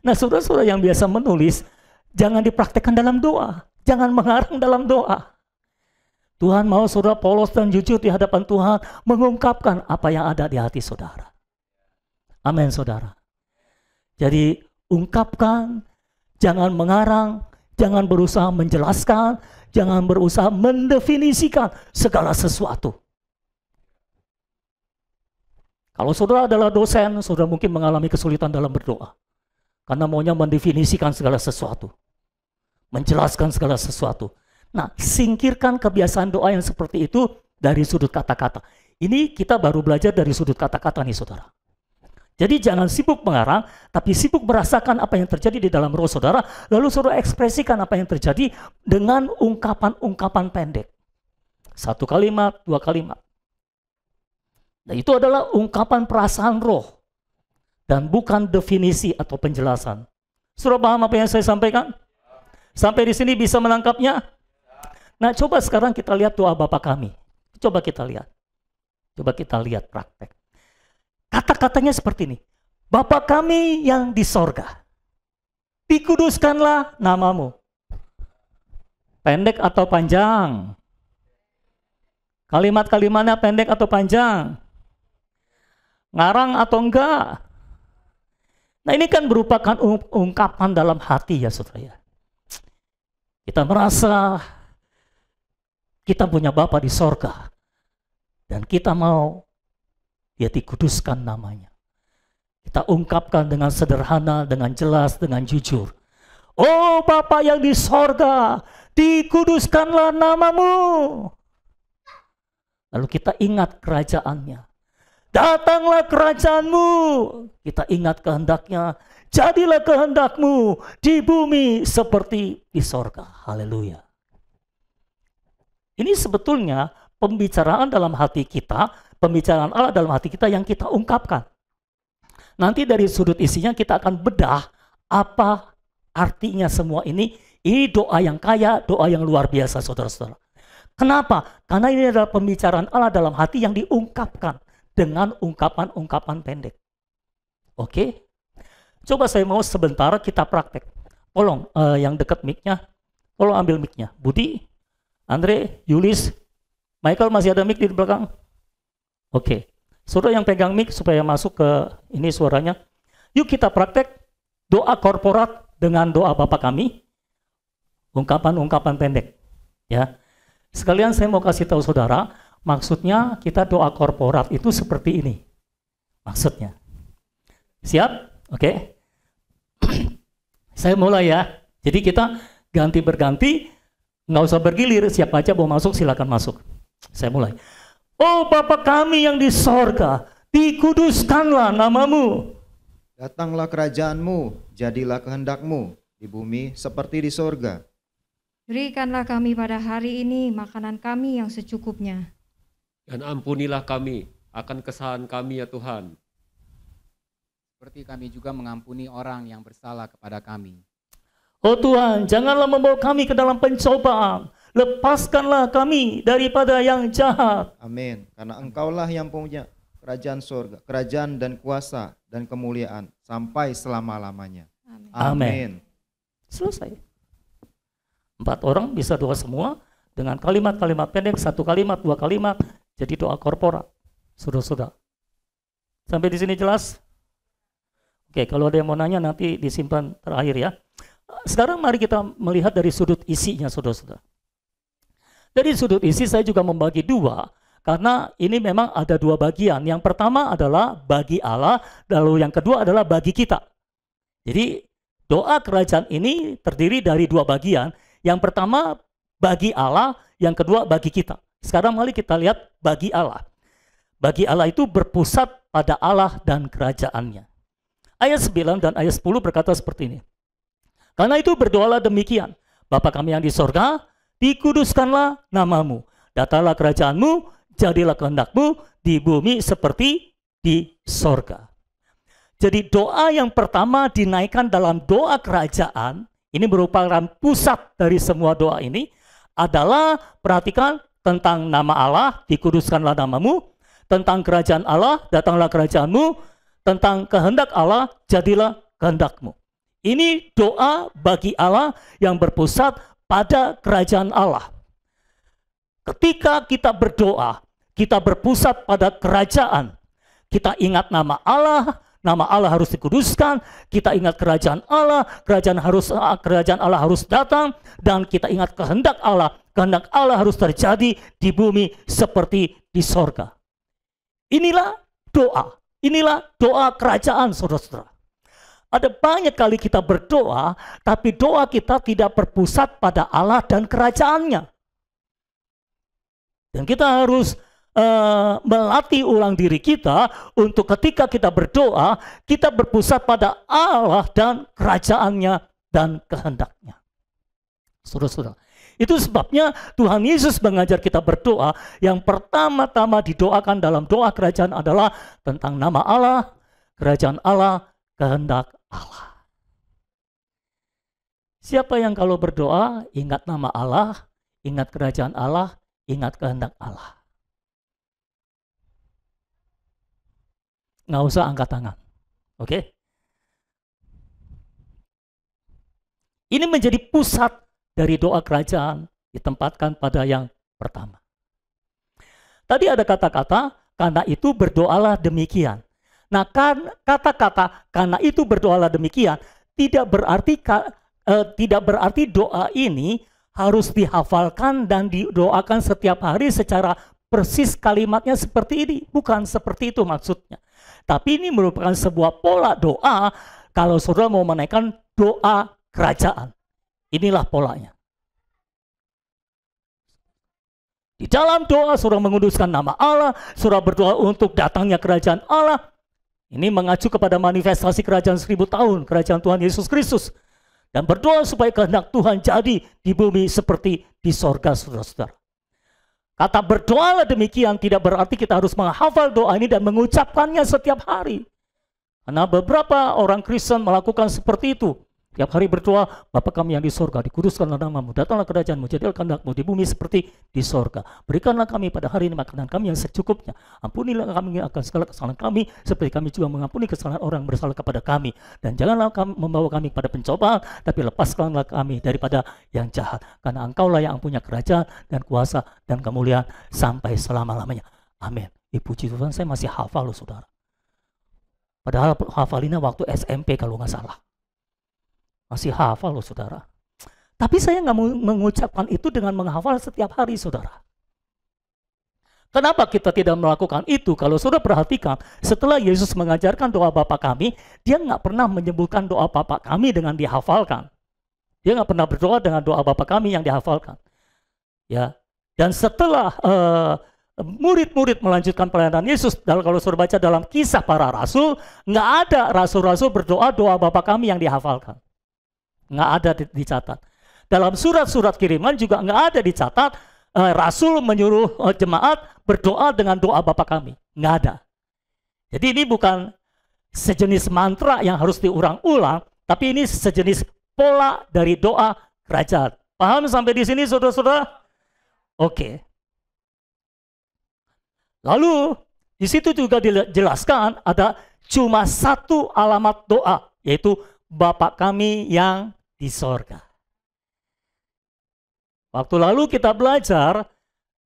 Nah saudara-saudara yang biasa menulis, jangan dipraktekkan dalam doa. Jangan mengarang dalam doa. Tuhan mau saudara polos dan jujur di hadapan Tuhan, mengungkapkan apa yang ada di hati saudara. Amin saudara. Jadi ungkapkan, jangan mengarang, jangan berusaha menjelaskan, jangan berusaha mendefinisikan segala sesuatu. Kalau saudara adalah dosen, saudara mungkin mengalami kesulitan dalam berdoa. Karena maunya mendefinisikan segala sesuatu. Menjelaskan segala sesuatu. Nah, singkirkan kebiasaan doa yang seperti itu dari sudut kata-kata. Ini kita baru belajar dari sudut kata-kata nih saudara. Jadi jangan sibuk mengarang, tapi sibuk merasakan apa yang terjadi di dalam roh saudara. Lalu saudara ekspresikan apa yang terjadi dengan ungkapan-ungkapan pendek. 1 kalimat, 2 kalimat. Nah, itu adalah ungkapan perasaan roh dan bukan definisi atau penjelasan. Saudara paham apa yang saya sampaikan? Sampai di sini bisa menangkapnya? Nah, coba sekarang kita lihat doa Bapa kami. Coba kita lihat. Coba kita lihat praktek. Kata-katanya seperti ini. Bapa kami yang di sorga, dikuduskanlah namamu. Pendek atau panjang? Kalimat-kalimatnya pendek atau panjang? Ngarang atau enggak? Nah ini kan merupakan ungkapan dalam hati ya saudara ya. Kita merasa kita punya Bapa di sorga. Dan kita mau dia dikuduskan namanya. Kita ungkapkan dengan sederhana, dengan jelas, dengan jujur. Oh Bapa yang di sorga, dikuduskanlah namamu. Lalu kita ingat kerajaannya. Datanglah kerajaanmu. Kita ingat kehendaknya. Jadilah kehendakmu di bumi seperti di sorga. Haleluya. Ini sebetulnya pembicaraan dalam hati kita, pembicaraan Allah dalam hati kita yang kita ungkapkan. Nanti dari sudut isinya kita akan bedah apa artinya semua ini. Ini doa yang kaya, doa yang luar biasa, saudara-saudara. Kenapa? Karena ini adalah pembicaraan Allah dalam hati yang diungkapkan dengan ungkapan-ungkapan pendek. Oke? Coba saya mau sebentar kita praktek. Tolong yang dekat mic-nya, tolong ambil mic-nya. Budi, Andre, Yulis, Michael, masih ada mic di belakang? Oke. Saudara yang pegang mic supaya masuk ke ini suaranya. Yuk kita praktek doa korporat dengan doa Bapa kami. Ungkapan-ungkapan pendek. Ya. Sekalian saya mau kasih tahu saudara, maksudnya kita doa korporat itu seperti ini. Maksudnya. Siap? Oke. Saya mulai ya. Jadi kita ganti berganti, nggak usah bergilir, siapa aja mau masuk silakan masuk. Saya mulai. Oh Bapa kami yang di sorga, dikuduskanlah namamu. Datanglah kerajaanmu, jadilah kehendakmu di bumi seperti di sorga. Berikanlah kami pada hari ini makanan kami yang secukupnya. Dan ampunilah kami akan kesalahan kami ya Tuhan. Seperti kami juga mengampuni orang yang bersalah kepada kami. Oh Tuhan, janganlah membawa kami ke dalam pencobaan. Lepaskanlah kami daripada yang jahat. Amin. Karena Engkaulah yang punya kerajaan sorga, kerajaan dan kuasa dan kemuliaan sampai selama-lamanya. Amin. Amin. Selesai. 4 orang bisa doa semua dengan kalimat-kalimat pendek, 1 kalimat, 2 kalimat, jadi doa korporat. Saudara-saudara. Sampai di sini jelas? Oke, kalau ada yang mau nanya nanti disimpan terakhir ya. Sekarang mari kita melihat dari sudut isinya, saudara-saudara. Dari sudut isi saya juga membagi 2, karena ini memang ada 2 bagian. Yang pertama adalah bagi Allah, lalu yang kedua adalah bagi kita. Jadi doa kerajaan ini terdiri dari 2 bagian. Yang pertama bagi Allah, yang kedua bagi kita. Sekarang mari kita lihat bagi Allah. Bagi Allah itu berpusat pada Allah dan kerajaannya. Ayat 9 dan ayat 10 berkata seperti ini. Karena itu berdoalah demikian. Bapa kami yang di sorga, dikuduskanlah namamu. Datanglah kerajaanmu, jadilah kehendakmu di bumi seperti di sorga. Jadi doa yang pertama dinaikkan dalam doa kerajaan, ini merupakan pusat dari semua doa ini, adalah perhatikan tentang nama Allah, dikuduskanlah namamu, tentang kerajaan Allah, datanglah kerajaanmu, tentang kehendak Allah, jadilah kehendakmu. Ini doa bagi Allah yang berpusat pada kerajaan Allah. Ketika kita berdoa, kita berpusat pada kerajaan. Kita ingat nama Allah harus dikuduskan, kita ingat kerajaan Allah harus datang, dan kita ingat kehendak Allah harus terjadi di bumi seperti di sorga. Inilah doa kerajaan, saudara-saudara. Ada banyak kali kita berdoa, tapi doa kita tidak berpusat pada Allah dan kerajaannya. Dan kita harus melatih ulang diri kita untuk ketika kita berdoa, kita berpusat pada Allah dan kerajaannya dan kehendaknya. Saudara-saudara, itu sebabnya Tuhan Yesus mengajar kita berdoa. Yang pertama-tama didoakan dalam doa kerajaan adalah tentang nama Allah, kerajaan Allah, kehendak Allah. Siapa yang kalau berdoa ingat nama Allah, ingat kerajaan Allah, ingat kehendak Allah? Nggak usah angkat tangan. Oke? Ini menjadi pusat dari doa kerajaan, ditempatkan pada yang pertama. Tadi ada kata-kata, karena itu berdoalah demikian. Nah, kata-kata karena itu berdoalah demikian tidak berarti doa ini harus dihafalkan dan didoakan setiap hari secara persis kalimatnya seperti ini. Bukan seperti itu maksudnya. Tapi ini merupakan sebuah pola doa kalau saudara mau menaikkan doa kerajaan. Inilah polanya. Di dalam doa saudara menguduskan nama Allah, saudara berdoa untuk datangnya kerajaan Allah. Ini mengacu kepada manifestasi kerajaan 1000 tahun, kerajaan Tuhan Yesus Kristus. Dan berdoa supaya kehendak Tuhan jadi di bumi seperti di sorga, saudara-saudara. Kata berdoalah demikian tidak berarti kita harus menghafal doa ini dan mengucapkannya setiap hari. Karena beberapa orang Kristen melakukan seperti itu. Tiap hari berdoa, Bapa kami yang di sorga, dikuduskanlah namamu, datanglah kerajaanmu, jadilah kehendakmu di bumi seperti di sorga. Berikanlah kami pada hari ini makanan kami yang secukupnya. Ampunilah kami akan segala kesalahan kami, seperti kami juga mengampuni kesalahan orang yang bersalah kepada kami. Dan janganlah kami membawa kami pada pencobaan, tapi lepaskanlah kami daripada yang jahat. Karena Engkaulah yang punya kerajaan dan kuasa dan kemuliaan sampai selama-lamanya. Amin. Puji Tuhan, saya masih hafal loh saudara. Padahal hafalinnya waktu SMP kalau nggak salah. Masih hafal loh saudara. Tapi saya nggak mengucapkan itu dengan menghafal setiap hari saudara. Kenapa kita tidak melakukan itu? Kalau saudara perhatikan, setelah Yesus mengajarkan doa Bapa kami, dia nggak pernah menyebutkan doa Bapa kami dengan dihafalkan. Dia nggak pernah berdoa dengan doa Bapa kami yang dihafalkan. Ya. Dan setelah murid-murid melanjutkan pelayanan Yesus, kalau saudara baca dalam Kisah Para Rasul, nggak ada rasul-rasul berdoa doa Bapa kami yang dihafalkan. Nggak ada dicatat. Dalam surat-surat kiriman juga nggak ada dicatat rasul menyuruh jemaat berdoa dengan doa Bapa kami. Nggak ada. Jadi ini bukan sejenis mantra yang harus diulang-ulang, tapi ini sejenis pola dari doa kerajaan. Paham sampai di sini saudara-saudara? Oke. Lalu di situ juga dijelaskan ada cuma satu alamat doa, yaitu Bapa kami yang di sorga. Waktu lalu kita belajar,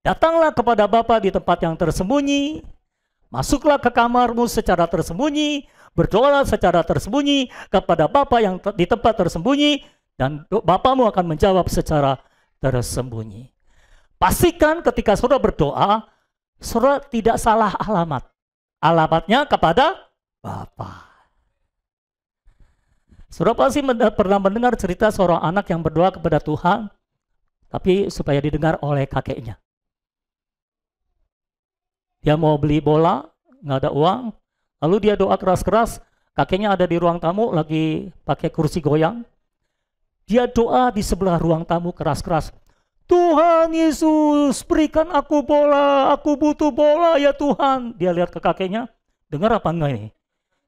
datanglah kepada Bapa di tempat yang tersembunyi, masuklah ke kamarmu secara tersembunyi, berdoalah secara tersembunyi kepada Bapa yang di tempat tersembunyi, dan Bapamu akan menjawab secara tersembunyi. Pastikan ketika saudara berdoa, saudara tidak salah alamat. Alamatnya kepada Bapa. Saudara pasti pernah mendengar cerita seorang anak yang berdoa kepada Tuhan, tapi supaya didengar oleh kakeknya. Dia mau beli bola, nggak ada uang, lalu dia doa keras-keras, kakeknya ada di ruang tamu, lagi pakai kursi goyang. Dia doa di sebelah ruang tamu keras-keras, Tuhan Yesus, berikan aku bola, aku butuh bola ya Tuhan. Dia lihat ke kakeknya, dengar apa enggak ini?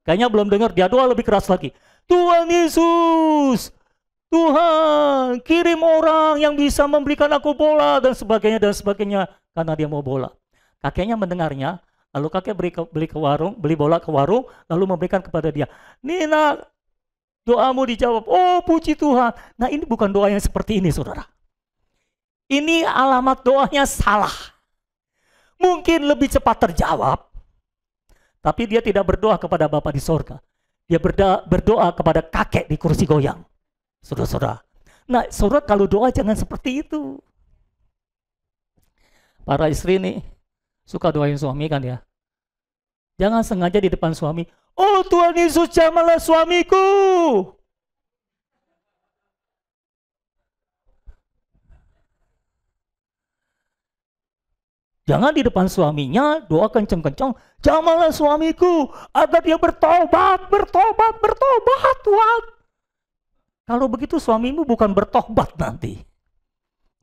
Kayaknya belum dengar, dia doa lebih keras lagi. Tuhan Yesus, Tuhan kirim orang yang bisa memberikan aku bola dan sebagainya karena dia mau bola. Kakeknya mendengarnya, lalu kakek beli bola ke warung, lalu memberikan kepada dia. Nina, doamu dijawab. Oh puji Tuhan. Nah ini bukan doa yang seperti ini saudara. Ini alamat doanya salah. Mungkin lebih cepat terjawab, tapi dia tidak berdoa kepada Bapa di sorga. Dia berdoa kepada kakek di kursi goyang. Saudara-saudara. Nah, saudara kalau doa jangan seperti itu. Para istri nih suka doain suami kan ya. Jangan sengaja di depan suami. Oh Tuhan Yesus jamahlah suamiku. Jangan di depan suaminya doa kenceng-kenceng, jamahlah suamiku agar dia bertobat Tuhan. Kalau begitu suamimu bukan bertobat nanti,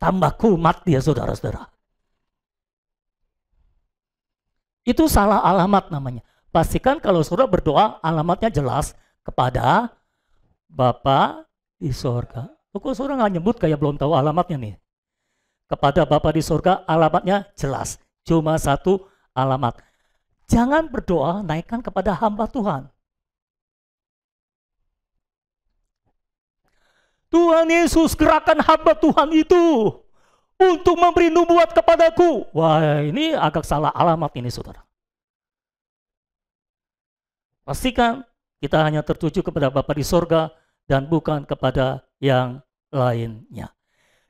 tambah kumat dia saudara-saudara. Itu salah alamat namanya. Pastikan kalau saudara berdoa alamatnya jelas kepada Bapa di sorga. Kok saudara nggak nyebut kayak belum tahu alamatnya nih? Kepada Bapa di sorga alamatnya jelas. Cuma satu alamat. Jangan berdoa naikkan kepada hamba Tuhan. Tuhan Yesus gerakan hamba Tuhan itu untuk memberi nubuat kepadaku. Wah ini agak salah alamat ini saudara. Pastikan kita hanya tertuju kepada Bapa di sorga dan bukan kepada yang lainnya.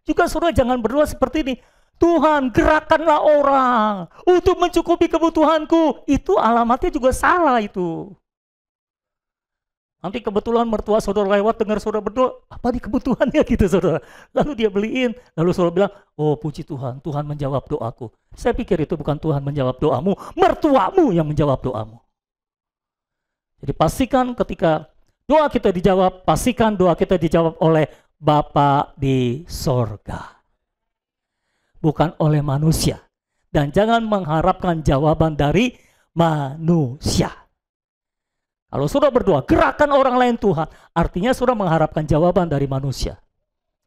Juga saudara jangan berdoa seperti ini. Tuhan gerakanlah orang untuk mencukupi kebutuhanku. Itu alamatnya juga salah itu. Nanti kebetulan mertua saudara lewat dengar saudara berdoa. Apa nih kebutuhannya gitu saudara. Lalu dia beliin. Lalu saudara bilang, oh puji Tuhan, Tuhan menjawab doaku. Saya pikir itu bukan Tuhan menjawab doamu. Mertuamu yang menjawab doamu. Jadi pastikan ketika doa kita dijawab, pastikan doa kita dijawab oleh Bapa di sorga. Bukan oleh manusia. Dan jangan mengharapkan jawaban dari manusia. Kalau saudara berdoa, gerakan orang lain Tuhan, artinya saudara mengharapkan jawaban dari manusia.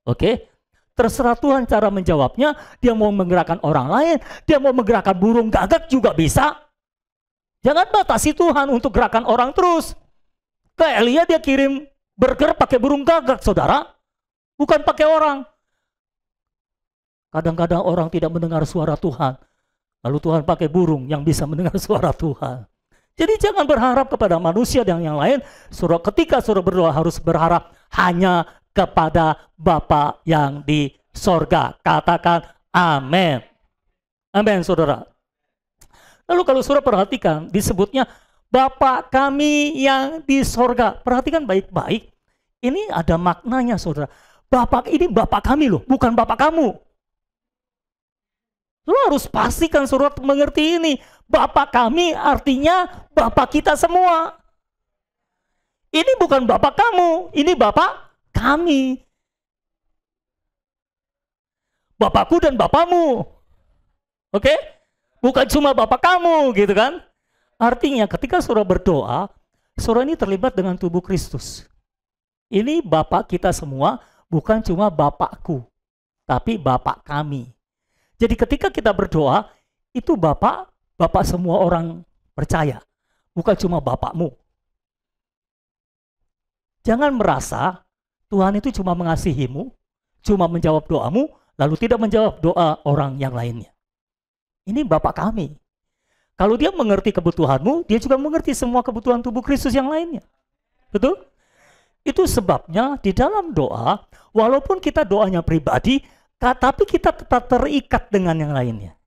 Oke? Terserah Tuhan cara menjawabnya, dia mau menggerakkan orang lain, dia mau menggerakkan burung gagak juga bisa. Jangan batasi Tuhan untuk gerakan orang terus. Ke Elia dia kirim burger pakai burung gagak, saudara. Bukan pakai orang. Kadang-kadang orang tidak mendengar suara Tuhan. Lalu Tuhan pakai burung yang bisa mendengar suara Tuhan. Jadi jangan berharap kepada manusia dan yang lain. Ketika saudara berdoa harus berharap hanya kepada Bapa yang di sorga. Katakan amin. Amin, saudara. Lalu kalau saudara perhatikan, disebutnya Bapa kami yang di sorga. Perhatikan baik-baik. Ini ada maknanya, saudara. Bapak ini Bapak kami loh, bukan Bapak kamu. Saudara harus pastikan saudara mengerti ini. Bapak kami artinya Bapak kita semua. Ini bukan Bapak kamu, ini Bapak kami. Bapakku dan Bapakmu. Oke? Bukan cuma Bapak kamu gitu kan. Artinya ketika saudara berdoa, saudara ini terlibat dengan tubuh Kristus. Ini Bapak kita semua, bukan cuma Bapakku, tapi Bapak kami. Jadi ketika kita berdoa, itu Bapak semua orang percaya. Bukan cuma Bapakmu. Jangan merasa Tuhan itu cuma mengasihimu, cuma menjawab doamu, lalu tidak menjawab doa orang yang lainnya. Ini Bapak kami. Kalau dia mengerti kebutuhanmu, dia juga mengerti semua kebutuhan tubuh Kristus yang lainnya. Betul? Itu sebabnya di dalam doa, walaupun kita doanya pribadi, tapi kita tetap terikat dengan yang lainnya.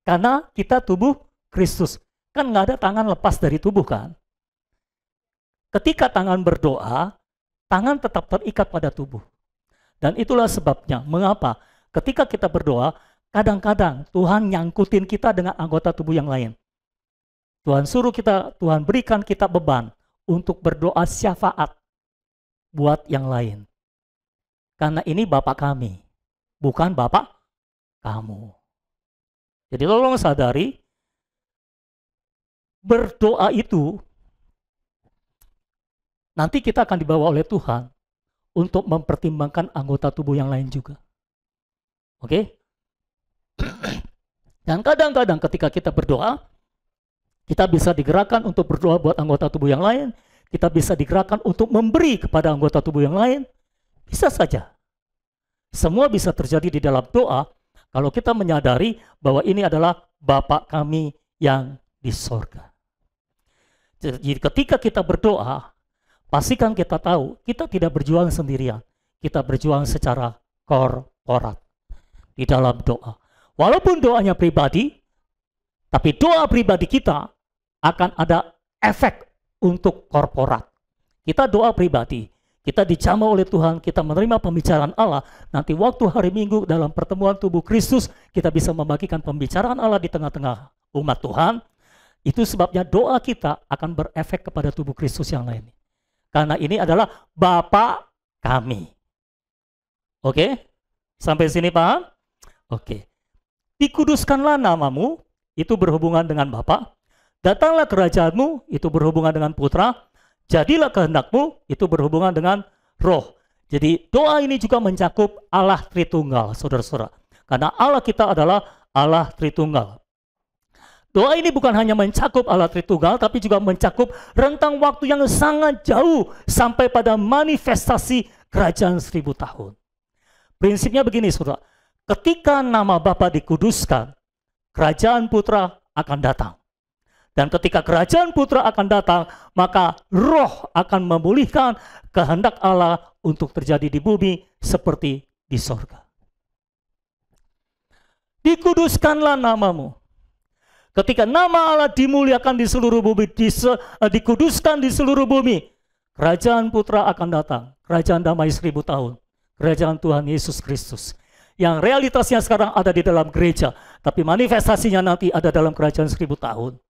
Karena kita tubuh Kristus. Kan nggak ada tangan lepas dari tubuh kan? Ketika tangan berdoa, tangan tetap terikat pada tubuh. Dan itulah sebabnya, mengapa? Ketika kita berdoa, kadang-kadang Tuhan nyangkutin kita dengan anggota tubuh yang lain. Tuhan suruh kita, Tuhan berikan kita beban untuk berdoa syafaat buat yang lain. Karena ini Bapak kami, bukan Bapak kamu. Jadi tolong sadari, berdoa itu nanti kita akan dibawa oleh Tuhan untuk mempertimbangkan anggota tubuh yang lain juga. Oke? Dan kadang-kadang ketika kita berdoa, kita bisa digerakkan untuk berdoa buat anggota tubuh yang lain, kita bisa digerakkan untuk memberi kepada anggota tubuh yang lain, bisa saja. Semua bisa terjadi di dalam doa kalau kita menyadari bahwa ini adalah Bapa kami yang di sorga. Jadi ketika kita berdoa, pastikan kita tahu kita tidak berjuang sendirian, kita berjuang secara korporat di dalam doa. Walaupun doanya pribadi, tapi doa pribadi kita akan ada efek untuk korporat. Kita doa pribadi, kita dijamah oleh Tuhan, kita menerima pembicaraan Allah. Nanti waktu hari Minggu dalam pertemuan tubuh Kristus, kita bisa membagikan pembicaraan Allah di tengah-tengah umat Tuhan. Itu sebabnya doa kita akan berefek kepada tubuh Kristus yang lain. Karena ini adalah Bapa kami. Oke? Sampai sini paham? Oke. Dikuduskanlah namamu, itu berhubungan dengan Bapa. Datanglah kerajaanmu, itu berhubungan dengan Putra. Jadilah kehendakmu, itu berhubungan dengan Roh. Jadi doa ini juga mencakup Allah Tritunggal, saudara-saudara. Karena Allah kita adalah Allah Tritunggal. Doa ini bukan hanya mencakup Allah Tritunggal, tapi juga mencakup rentang waktu yang sangat jauh sampai pada manifestasi kerajaan 1000 tahun. Prinsipnya begini, saudara. Ketika nama Bapa dikuduskan, kerajaan Putra akan datang. Dan ketika kerajaan Putra akan datang, maka Roh akan memulihkan kehendak Allah untuk terjadi di bumi seperti di sorga. Dikuduskanlah namamu. Ketika nama Allah dimuliakan di seluruh bumi, dikuduskan di seluruh bumi, kerajaan Putra akan datang. Kerajaan damai 1000 tahun. Kerajaan Tuhan Yesus Kristus. Yang realitasnya sekarang ada di dalam gereja, tapi manifestasinya nanti ada dalam kerajaan 1000 tahun.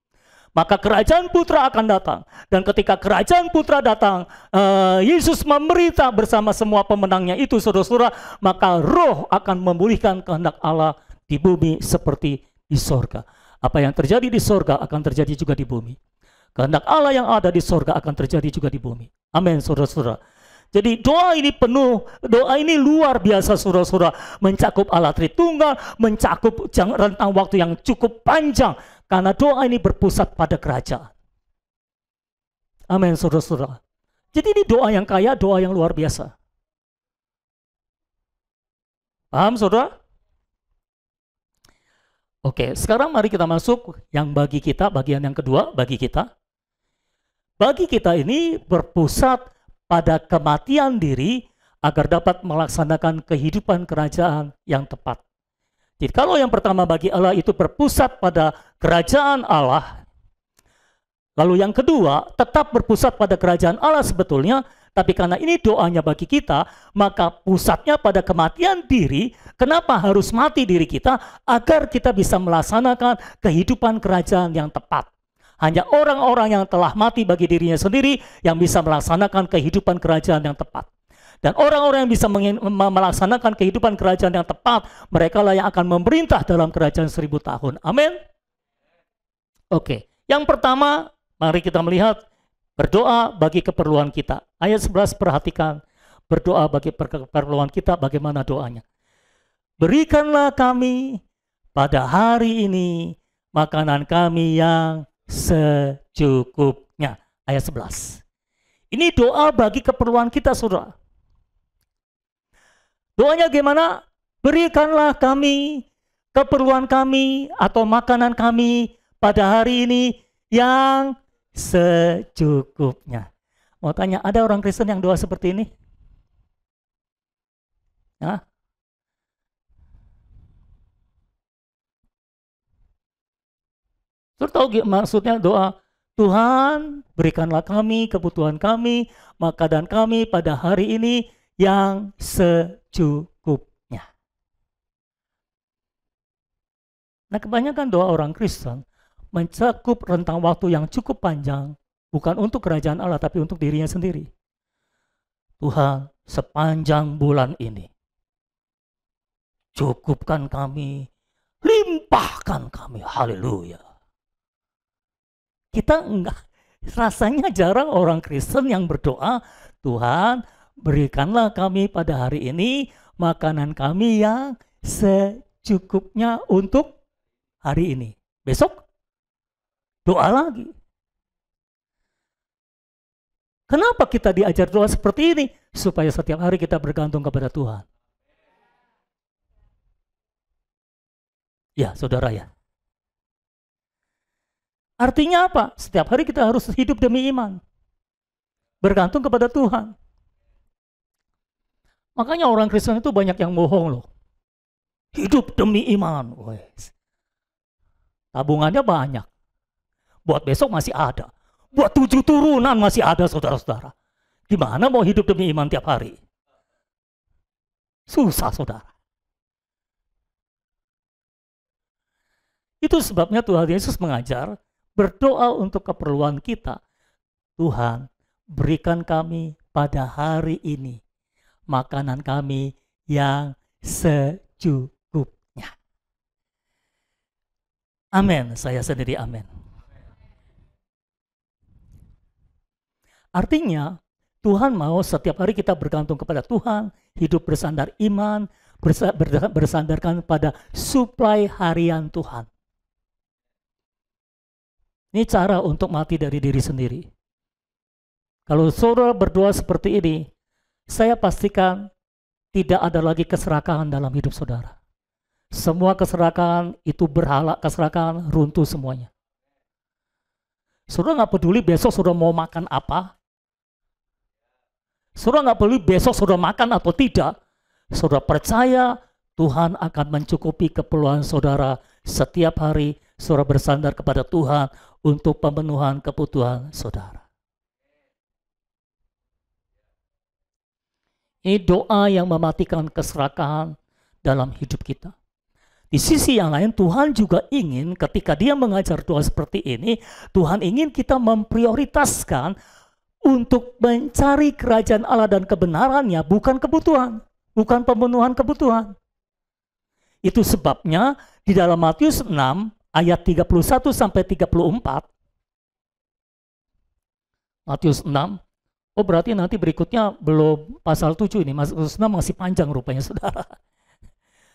Maka kerajaan Putra akan datang. Dan ketika kerajaan Putra datang, Yesus memerintah bersama semua pemenangnya itu, saudara-saudara, maka Roh akan memulihkan kehendak Allah di bumi seperti di sorga. Apa yang terjadi di sorga akan terjadi juga di bumi. Kehendak Allah yang ada di sorga akan terjadi juga di bumi. Amin, saudara-saudara. Jadi doa ini penuh, doa ini luar biasa saudara-saudara. Mencakup Allah Tritunggal, mencakup rentang waktu yang cukup panjang. Karena doa ini berpusat pada kerajaan. Amin, saudara-saudara. Jadi ini doa yang kaya, doa yang luar biasa. Paham, saudara? Oke, sekarang mari kita masuk yang bagi kita, bagian yang kedua, bagi kita. Bagi kita ini berpusat pada kematian diri agar dapat melaksanakan kehidupan kerajaan yang tepat. Jadi kalau yang pertama bagi Allah itu berpusat pada kerajaan Allah, lalu yang kedua tetap berpusat pada kerajaan Allah sebetulnya, tapi karena ini doanya bagi kita, maka pusatnya pada kematian diri. Kenapa harus mati diri kita? Agar kita bisa melaksanakan kehidupan kerajaan yang tepat. Hanya orang-orang yang telah mati bagi dirinya sendiri yang bisa melaksanakan kehidupan kerajaan yang tepat. Dan orang-orang yang bisa melaksanakan kehidupan kerajaan yang tepat, mereka lah yang akan memerintah dalam kerajaan 1000 tahun. Amin. Oke, yang pertama mari kita melihat berdoa bagi keperluan kita. Ayat 11 perhatikan, berdoa bagi keperluan kita, bagaimana doanya. Berikanlah kami pada hari ini makanan kami yang secukupnya. Ayat 11. Ini doa bagi keperluan kita, saudara. Doanya gimana? Berikanlah kami keperluan kami atau makanan kami pada hari ini yang secukupnya. Mau tanya, ada orang Kristen yang doa seperti ini? Hah? Tahu maksudnya doa, Tuhan berikanlah kami kebutuhan kami, makanan kami pada hari ini yang secukupnya. Nah, kebanyakan doa orang Kristen mencakup rentang waktu yang cukup panjang, bukan untuk kerajaan Allah, tapi untuk dirinya sendiri. Tuhan, sepanjang bulan ini, cukupkan kami, limpahkan kami, haleluya. Kita enggak, rasanya jarang orang Kristen yang berdoa, Tuhan berikanlah kami pada hari ini makanan kami yang secukupnya untuk hari ini. Besok doa lagi. Kenapa kita diajar doa seperti ini? Supaya setiap hari kita bergantung kepada Tuhan. Ya, saudara ya. Artinya apa? Setiap hari kita harus hidup demi iman. Bergantung kepada Tuhan. Makanya orang Kristen itu banyak yang bohong loh. Hidup demi iman. Wes. Tabungannya banyak. Buat besok masih ada. Buat 7 turunan masih ada, saudara-saudara. Gimana mau hidup demi iman tiap hari? Susah, saudara. Itu sebabnya Tuhan Yesus mengajar, berdoa untuk keperluan kita. Tuhan, berikan kami pada hari ini makanan kami yang secukupnya. Amin, saya sendiri amin. Artinya, Tuhan mau setiap hari kita bergantung kepada Tuhan, hidup bersandar iman, bersandarkan pada suplai harian Tuhan. Ini cara untuk mati dari diri sendiri. Kalau saudara berdoa seperti ini, saya pastikan tidak ada lagi keserakahan dalam hidup saudara. Semua keserakahan itu berhala, keserakahan runtuh semuanya. Saudara nggak peduli besok saudara mau makan apa. Saudara nggak peduli besok saudara makan atau tidak. Saudara percaya Tuhan akan mencukupi keperluan saudara setiap hari. Saudara bersandar kepada Tuhan untuk pemenuhan kebutuhan saudara. Ini doa yang mematikan keserakahan dalam hidup kita. Di sisi yang lain, Tuhan juga ingin ketika dia mengajar doa seperti ini, Tuhan ingin kita memprioritaskan untuk mencari kerajaan Allah dan kebenarannya, bukan kebutuhan, bukan pemenuhan kebutuhan. Itu sebabnya di dalam Matius 6 ayat 31 sampai 34, Matius 6. Oh berarti nanti berikutnya belum pasal 7 ini. Matius 6 masih panjang rupanya saudara.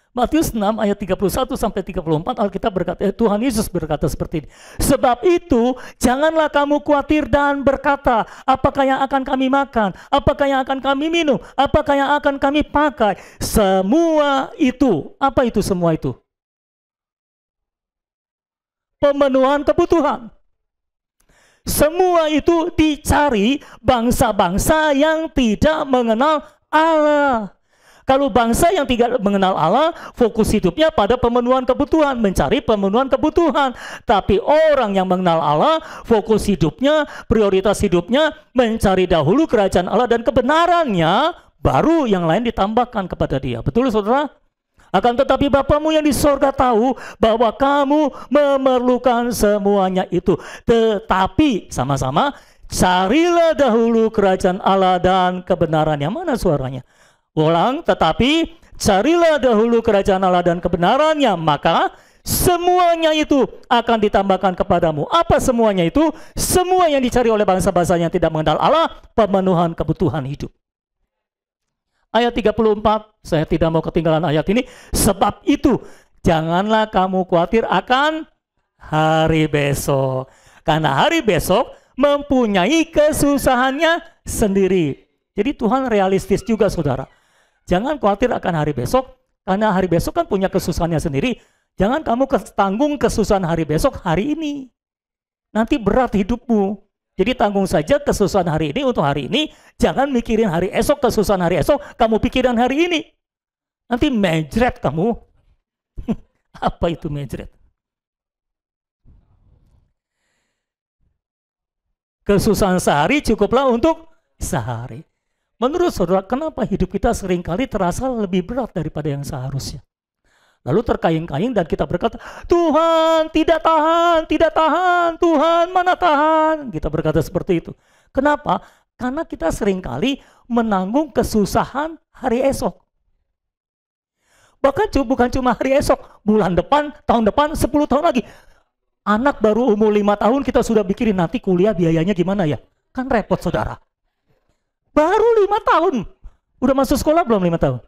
Matius 6 ayat 31 sampai 34 Alkitab berkata, Tuhan Yesus berkata seperti ini. Sebab itu janganlah kamu khawatir dan berkata, apakah yang akan kami makan? Apakah yang akan kami minum? Apakah yang akan kami pakai? Semua itu. Apa itu semua itu? Pemenuhan kebutuhan. Semua itu dicari bangsa-bangsa yang tidak mengenal Allah. Kalau bangsa yang tidak mengenal Allah, fokus hidupnya pada pemenuhan kebutuhan, mencari pemenuhan kebutuhan. Tapi orang yang mengenal Allah, fokus hidupnya, prioritas hidupnya, mencari dahulu kerajaan Allah dan kebenarannya, baru yang lain ditambahkan kepada dia. Betul saudara? Akan tetapi Bapamu yang di sorga tahu bahwa kamu memerlukan semuanya itu. Tetapi sama-sama carilah dahulu kerajaan Allah dan kebenarannya. Mana suaranya? Ulang, tetapi carilah dahulu kerajaan Allah dan kebenarannya, maka semuanya itu akan ditambahkan kepadamu. Apa semuanya itu? Semua yang dicari oleh bangsa-bangsa yang tidak mengenal Allah, pemenuhan kebutuhan hidup. Ayat 34, saya tidak mau ketinggalan ayat ini. Sebab itu, janganlah kamu khawatir akan hari besok. Karena hari besok mempunyai kesusahannya sendiri. Jadi Tuhan realistis juga saudara. Jangan khawatir akan hari besok, karena hari besok kan punya kesusahannya sendiri. Jangan kamu tanggung kesusahan hari besok hari ini. Nanti berat hidupmu. Jadi tanggung saja kesusahan hari ini untuk hari ini. Jangan mikirin hari esok, kesusahan hari esok. Kamu pikiran hari ini. Nanti mejret kamu. Apa itu mejret? Kesusahan sehari cukuplah untuk sehari. Menurut saudara, kenapa hidup kita seringkali terasa lebih berat daripada yang seharusnya? Lalu terkayang-kayang dan kita berkata, Tuhan tidak tahan, Tuhan mana tahan. Kita berkata seperti itu. Kenapa? Karena kita seringkali menanggung kesusahan hari esok. Bahkan bukan cuma hari esok, bulan depan, tahun depan, 10 tahun lagi. Anak baru umur 5 tahun kita sudah pikirin nanti kuliah biayanya gimana ya. Kan repot saudara. Baru 5 tahun. Udah masuk sekolah belum 5 tahun?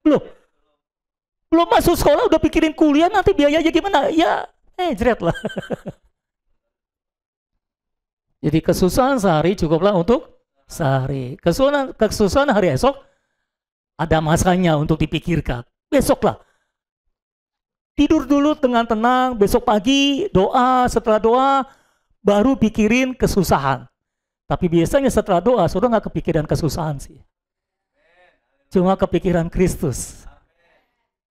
Belum masuk sekolah udah pikirin kuliah nanti biayanya gimana? Ya, jret lah. Jadi kesusahan sehari cukuplah untuk sehari. Kesusahan hari esok ada masanya untuk dipikirkan. Besoklah. Tidur dulu dengan tenang, besok pagi doa, setelah doa baru pikirin kesusahan. Tapi biasanya setelah doa sudah nggak kepikiran kesusahan sih. Cuma kepikiran Kristus.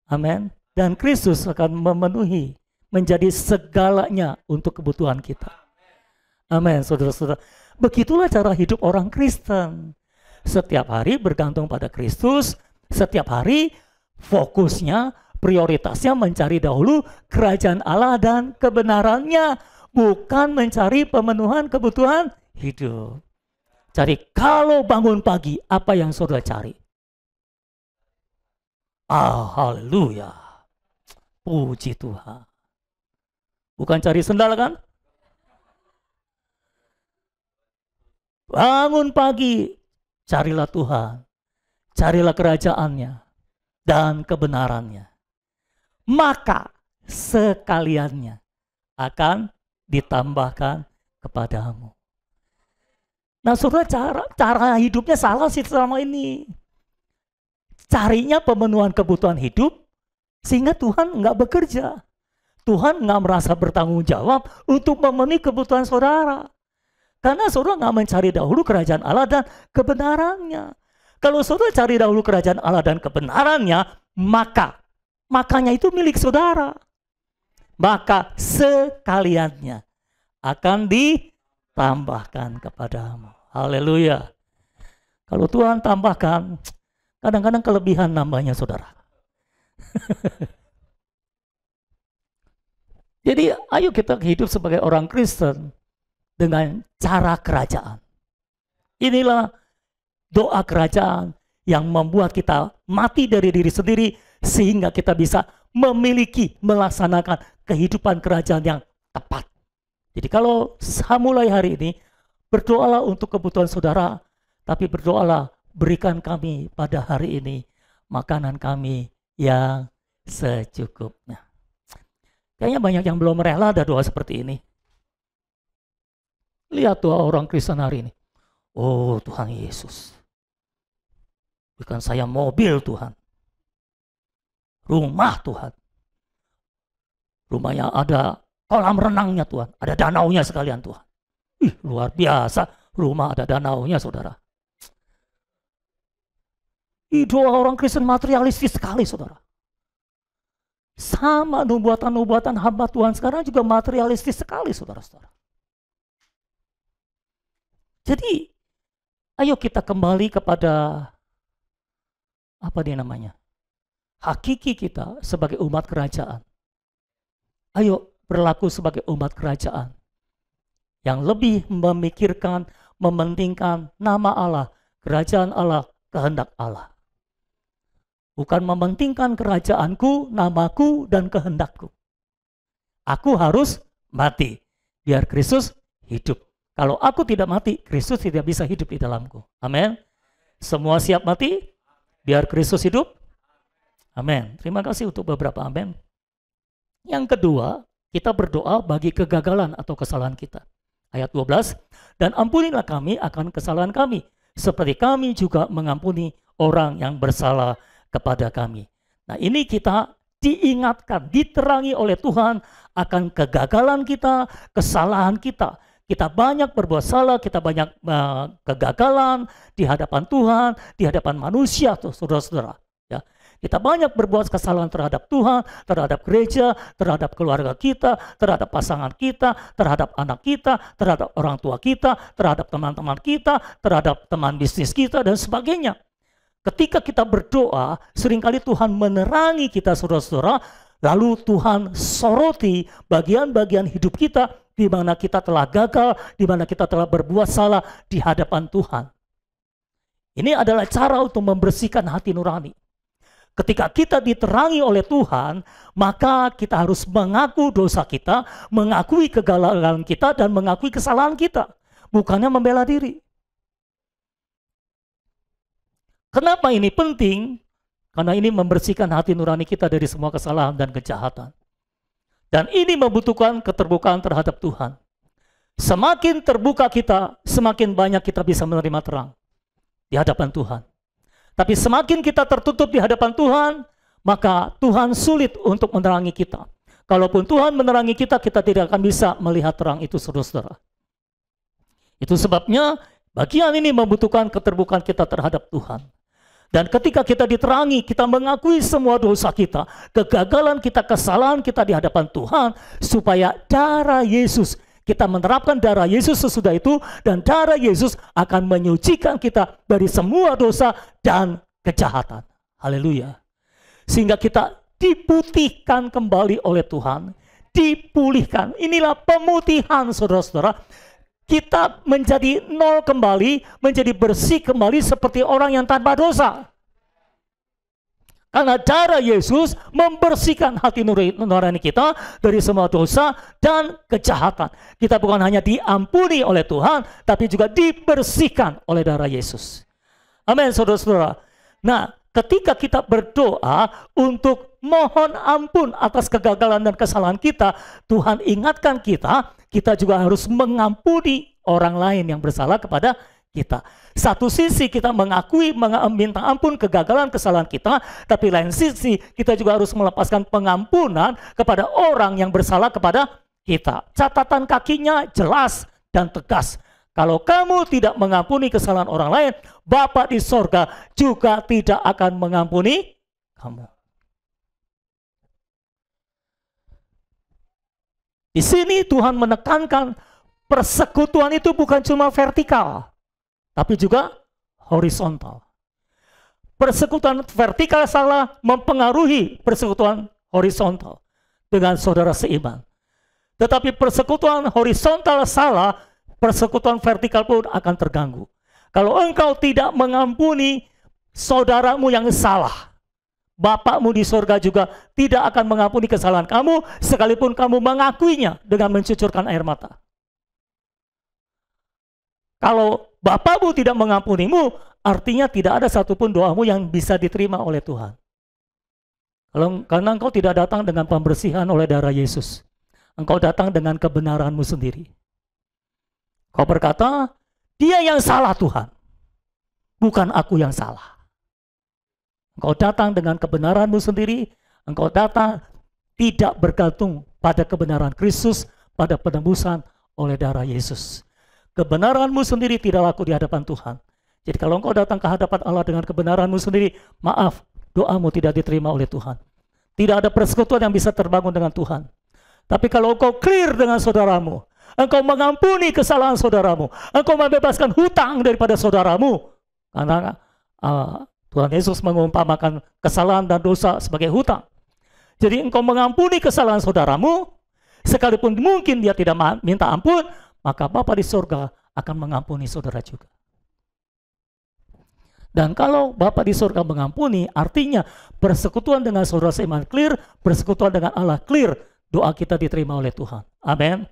Amin. Dan Kristus akan memenuhi, menjadi segalanya untuk kebutuhan kita. Amin, saudara-saudara. Begitulah cara hidup orang Kristen. Setiap hari bergantung pada Kristus. Setiap hari fokusnya, prioritasnya mencari dahulu kerajaan Allah dan kebenarannya. Bukan mencari pemenuhan kebutuhan hidup. Jadi kalau bangun pagi, apa yang saudara cari? Haleluya. Puji Tuhan. Bukan cari sendal kan? Bangun pagi, carilah Tuhan. Carilah kerajaannya dan kebenarannya. Maka sekaliannya akan ditambahkan kepadamu. Nah saudara, cara hidupnya salah sih selama ini. Carinya pemenuhan kebutuhan hidup sehingga Tuhan nggak bekerja. Tuhan nggak merasa bertanggung jawab untuk memenuhi kebutuhan saudara. Karena saudara nggak mencari dahulu kerajaan Allah dan kebenarannya. Kalau saudara cari dahulu kerajaan Allah dan kebenarannya, makanya itu milik saudara. Maka sekaliannya akan ditambahkan kepadamu. Haleluya. Kalau Tuhan tambahkan, kadang-kadang kelebihan nambahnya saudara. Jadi ayo kita hidup sebagai orang Kristen dengan cara kerajaan. Inilah doa kerajaan yang membuat kita mati dari diri sendiri sehingga kita bisa memiliki, melaksanakan kehidupan kerajaan yang tepat. Jadi kalau mulai hari ini berdoalah untuk kebutuhan saudara, tapi berdoalah, berikan kami pada hari ini makanan kami yang secukupnya. Kayaknya banyak yang belum rela ada doa seperti ini. Lihat doa orang Kristen hari ini. Oh Tuhan Yesus, berikan saya mobil Tuhan, rumah Tuhan, rumahnya ada kolam renangnya Tuhan, ada danaunya sekalian Tuhan. Ih, luar biasa, rumah ada danaunya saudara. Doa orang Kristen materialistis sekali saudara. Sama nubuatan-nubuatan hamba Tuhan sekarang juga materialistis sekali saudara-saudara. Jadi ayo kita kembali kepada apa dia namanya? Hakiki kita sebagai umat kerajaan. Ayo berlaku sebagai umat kerajaan yang lebih memikirkan, mementingkan nama Allah, kerajaan Allah, kehendak Allah. Bukan mementingkan kerajaanku, namaku, dan kehendakku. Aku harus mati, biar Kristus hidup. Kalau aku tidak mati, Kristus tidak bisa hidup di dalamku. Amin. Semua siap mati, biar Kristus hidup. Amin. Terima kasih untuk beberapa amin. Yang kedua, kita berdoa bagi kegagalan atau kesalahan kita. Ayat 12, dan ampunilah kami akan kesalahan kami, seperti kami juga mengampuni orang yang bersalah kepada kami. Nah ini kita diingatkan, diterangi oleh Tuhan akan kegagalan kita, kesalahan kita. Kita banyak berbuat salah, kita banyak kegagalan di hadapan Tuhan, di hadapan manusia, tuh saudara-saudara. Ya. Kita banyak berbuat kesalahan terhadap Tuhan, terhadap gereja, terhadap keluarga kita, terhadap pasangan kita, terhadap anak kita, terhadap orang tua kita, terhadap teman-teman kita, terhadap teman bisnis kita, dan sebagainya. Ketika kita berdoa, seringkali Tuhan menerangi kita saudara-saudara, lalu Tuhan soroti bagian-bagian hidup kita di mana kita telah gagal, di mana kita telah berbuat salah di hadapan Tuhan. Ini adalah cara untuk membersihkan hati nurani. Ketika kita diterangi oleh Tuhan, maka kita harus mengaku dosa kita, mengakui kegagalan kita, dan mengakui kesalahan kita. Bukannya membela diri. Kenapa ini penting? Karena ini membersihkan hati nurani kita dari semua kesalahan dan kejahatan. Dan ini membutuhkan keterbukaan terhadap Tuhan. Semakin terbuka kita, semakin banyak kita bisa menerima terang di hadapan Tuhan. Tapi semakin kita tertutup di hadapan Tuhan, maka Tuhan sulit untuk menerangi kita. Kalaupun Tuhan menerangi kita, kita tidak akan bisa melihat terang itu, saudara-saudara. Itu sebabnya bagian ini membutuhkan keterbukaan kita terhadap Tuhan. Dan ketika kita diterangi, kita mengakui semua dosa kita, kegagalan kita, kesalahan kita di hadapan Tuhan, supaya darah Yesus, kita menerapkan darah Yesus sesudah itu, dan darah Yesus akan menyucikan kita dari semua dosa dan kejahatan. Haleluya. Sehingga kita diputihkan kembali oleh Tuhan, dipulihkan. Inilah pemutihan, saudara-saudara. Kita menjadi nol kembali, menjadi bersih kembali seperti orang yang tanpa dosa. Karena darah Yesus membersihkan hati nurani kita dari semua dosa dan kejahatan. Kita bukan hanya diampuni oleh Tuhan, tapi juga dibersihkan oleh darah Yesus. Amin, saudara-saudara. Nah, ketika kita berdoa untuk mohon ampun atas kegagalan dan kesalahan kita, Tuhan ingatkan kita juga harus mengampuni orang lain yang bersalah kepada kita. Satu sisi kita mengakui, minta ampun kegagalan, kesalahan kita, tapi lain sisi kita juga harus melepaskan pengampunan kepada orang yang bersalah kepada kita. Catatan kakinya jelas dan tegas. Kalau kamu tidak mengampuni kesalahan orang lain, Bapa di sorga juga tidak akan mengampuni kamu. Di sini Tuhan menekankan persekutuan itu bukan cuma vertikal, tapi juga horizontal. Persekutuan vertikal salah mempengaruhi persekutuan horizontal dengan saudara seiman. Tetapi persekutuan horizontal salah, persekutuan vertikal pun akan terganggu. Kalau engkau tidak mengampuni saudaramu yang salah, Bapakmu di sorga juga tidak akan mengampuni kesalahan kamu, sekalipun kamu mengakuinya dengan mencucurkan air mata. Kalau Bapamu tidak mengampunimu, artinya tidak ada satupun doamu yang bisa diterima oleh Tuhan. Karena engkau tidak datang dengan pembersihan oleh darah Yesus. Engkau datang dengan kebenaranmu sendiri. Kau berkata, dia yang salah Tuhan, bukan aku yang salah. Engkau datang dengan kebenaranmu sendiri. Engkau datang tidak bergantung pada kebenaran Kristus, pada penebusan oleh darah Yesus. Kebenaranmu sendiri tidak laku di hadapan Tuhan. Jadi kalau engkau datang ke hadapan Allah dengan kebenaranmu sendiri, maaf, doamu tidak diterima oleh Tuhan. Tidak ada persekutuan yang bisa terbangun dengan Tuhan. Tapi kalau engkau clear dengan saudaramu, engkau mengampuni kesalahan saudaramu, engkau membebaskan hutang daripada saudaramu, karena Tuhan Yesus mengumpamakan kesalahan dan dosa sebagai hutang. Jadi engkau mengampuni kesalahan saudaramu, sekalipun mungkin dia tidak minta ampun, maka Bapa di surga akan mengampuni saudara juga. Dan kalau Bapa di surga mengampuni, artinya persekutuan dengan saudara seiman clear, persekutuan dengan Allah clear, doa kita diterima oleh Tuhan. Amin.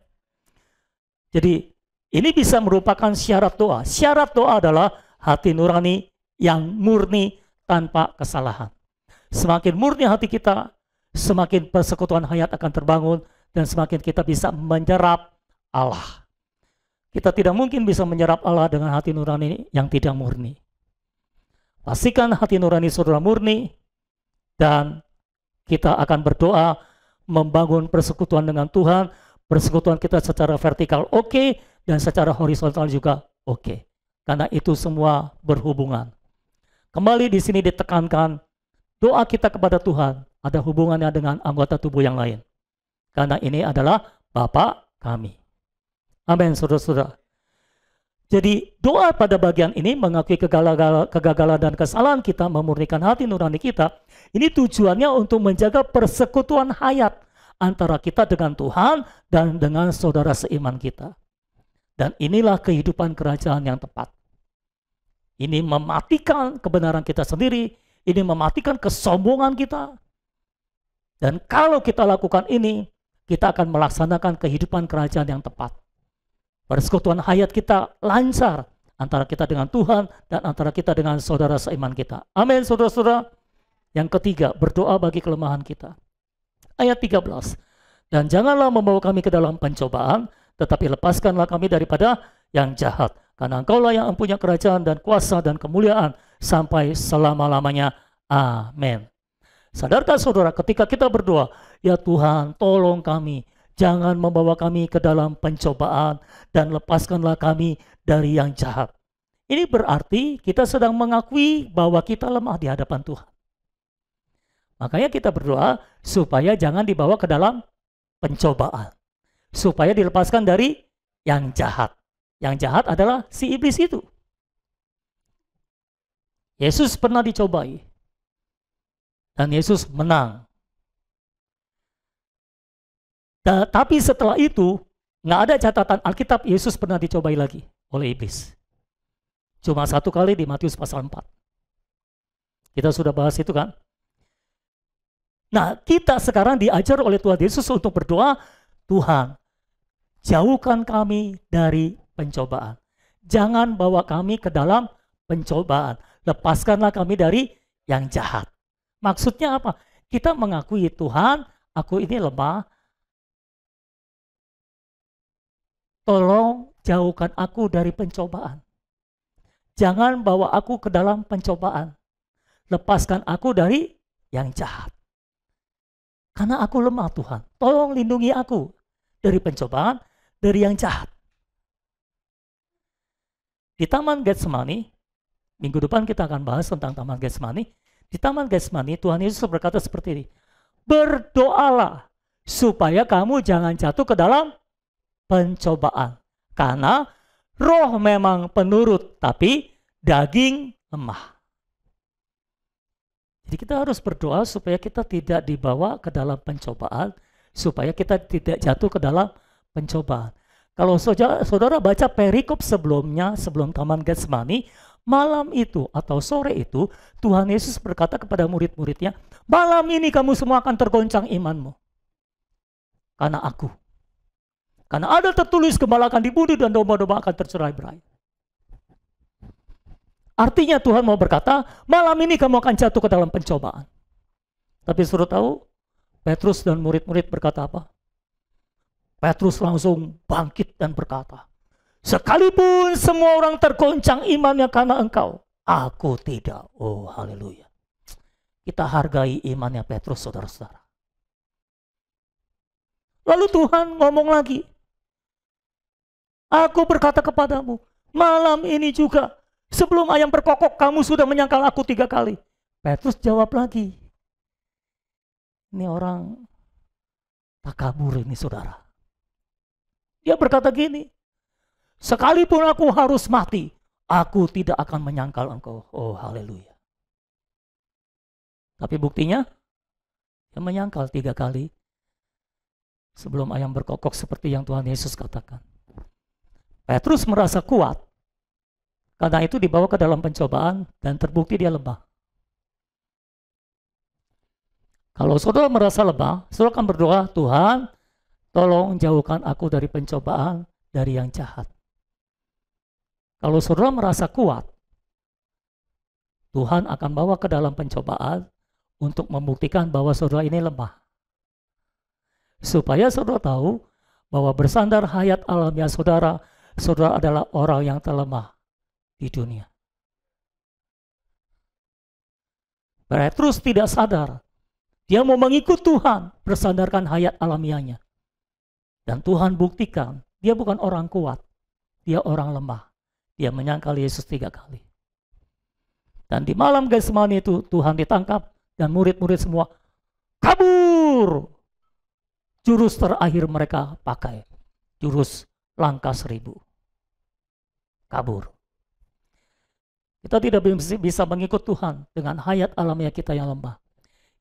Jadi ini bisa merupakan syarat doa. Syarat doa adalah hati nurani yang murni tanpa kesalahan. Semakin murni hati kita, semakin persekutuan hayat akan terbangun dan semakin kita bisa menyerap Allah. Kita tidak mungkin bisa menyerap Allah dengan hati nurani yang tidak murni. Pastikan hati nurani saudara murni dan kita akan berdoa membangun persekutuan dengan Tuhan. Persekutuan kita secara vertikal oke, dan secara horizontal juga oke. Karena itu semua berhubungan. Kembali di sini ditekankan, doa kita kepada Tuhan ada hubungannya dengan anggota tubuh yang lain. Karena ini adalah Bapa kami. Amin, saudara-saudara. Jadi doa pada bagian ini mengakui kegagalan dan kesalahan kita, memurnikan hati nurani kita. Ini tujuannya untuk menjaga persekutuan hayat antara kita dengan Tuhan dan dengan saudara seiman kita. Dan inilah kehidupan kerajaan yang tepat. Ini mematikan kebenaran kita sendiri, ini mematikan kesombongan kita. Dan kalau kita lakukan ini, kita akan melaksanakan kehidupan kerajaan yang tepat. Persekutuan hayat kita lancar antara kita dengan Tuhan dan antara kita dengan saudara seiman kita. Amin, saudara-saudara. Yang ketiga, berdoa bagi kelemahan kita. Ayat 13. Dan janganlah membawa kami ke dalam pencobaan, tetapi lepaskanlah kami daripada yang jahat. Karena Engkaulah yang mempunyai kerajaan dan kuasa dan kemuliaan sampai selama-lamanya. Amin. Sadarkah saudara, ketika kita berdoa, ya Tuhan tolong kami, jangan membawa kami ke dalam pencobaan dan lepaskanlah kami dari yang jahat. Ini berarti kita sedang mengakui bahwa kita lemah di hadapan Tuhan. Makanya kita berdoa supaya jangan dibawa ke dalam pencobaan. Supaya dilepaskan dari yang jahat. Yang jahat adalah si iblis itu. Yesus pernah dicobai. Dan Yesus menang. Tapi setelah itu, nggak ada catatan Alkitab Yesus pernah dicobai lagi oleh iblis. Cuma satu kali di Matius pasal 4. Kita sudah bahas itu kan? Nah, kita sekarang diajar oleh Tuhan Yesus untuk berdoa, Tuhan, jauhkan kami dari pencobaan. Jangan bawa kami ke dalam pencobaan. Lepaskanlah kami dari yang jahat. Maksudnya apa? Kita mengakui Tuhan, aku ini lemah, tolong jauhkan aku dari pencobaan. Jangan bawa aku ke dalam pencobaan. Lepaskan aku dari yang jahat. Karena aku lemah Tuhan. Tolong lindungi aku dari pencobaan, dari yang jahat. Di Taman Getsemani, minggu depan kita akan bahas tentang Taman Getsemani. Di Taman Getsemani Tuhan Yesus berkata seperti ini. Berdoalah supaya kamu jangan jatuh ke dalam pencobaan. Karena roh memang penurut, tapi daging lemah. Jadi kita harus berdoa supaya kita tidak dibawa ke dalam pencobaan, supaya kita tidak jatuh ke dalam pencobaan. Kalau saudara baca perikop sebelumnya, sebelum Taman Getsemani, malam itu atau sore itu, Tuhan Yesus berkata kepada murid-muridnya, malam ini kamu semua akan tergoncang imanmu. Karena aku. Karena ada tertulis gembala akan dibunuh dan domba-domba akan tercerai-berai. Artinya Tuhan mau berkata, malam ini kamu akan jatuh ke dalam pencobaan. Tapi suruh tahu, Petrus dan murid-murid berkata apa? Petrus langsung bangkit dan berkata, sekalipun semua orang tergoncang imannya karena engkau, aku tidak. Oh haleluya. Kita hargai imannya Petrus, saudara-saudara. Lalu Tuhan ngomong lagi, aku berkata kepadamu, malam ini juga, sebelum ayam berkokok kamu sudah menyangkal aku 3 kali. Petrus jawab lagi. Ini orang takabur ini, saudara. Dia berkata gini, sekalipun aku harus mati, aku tidak akan menyangkal engkau. Oh haleluya. Tapi buktinya, dia menyangkal 3 kali sebelum ayam berkokok seperti yang Tuhan Yesus katakan. Petrus merasa kuat, karena itu dibawa ke dalam pencobaan dan terbukti dia lemah. Kalau saudara merasa lemah, saudara akan berdoa, Tuhan, tolong jauhkan aku dari pencobaan, dari yang jahat. Kalau saudara merasa kuat, Tuhan akan bawa ke dalam pencobaan untuk membuktikan bahwa saudara ini lemah. Supaya saudara tahu bahwa bersandar hayat alamiah saudara, saudara adalah orang yang terlemah di dunia. Petrus tidak sadar, dia mau mengikut Tuhan bersandarkan hayat alamiahnya. Dan Tuhan buktikan, dia bukan orang kuat, dia orang lemah. Dia menyangkal Yesus 3 kali. Dan di malam Getsemani itu Tuhan ditangkap dan murid-murid semua kabur. Jurus terakhir mereka pakai, jurus langkah 1000. Kabur. Kita tidak bisa mengikut Tuhan dengan hayat alamiah kita yang lemah.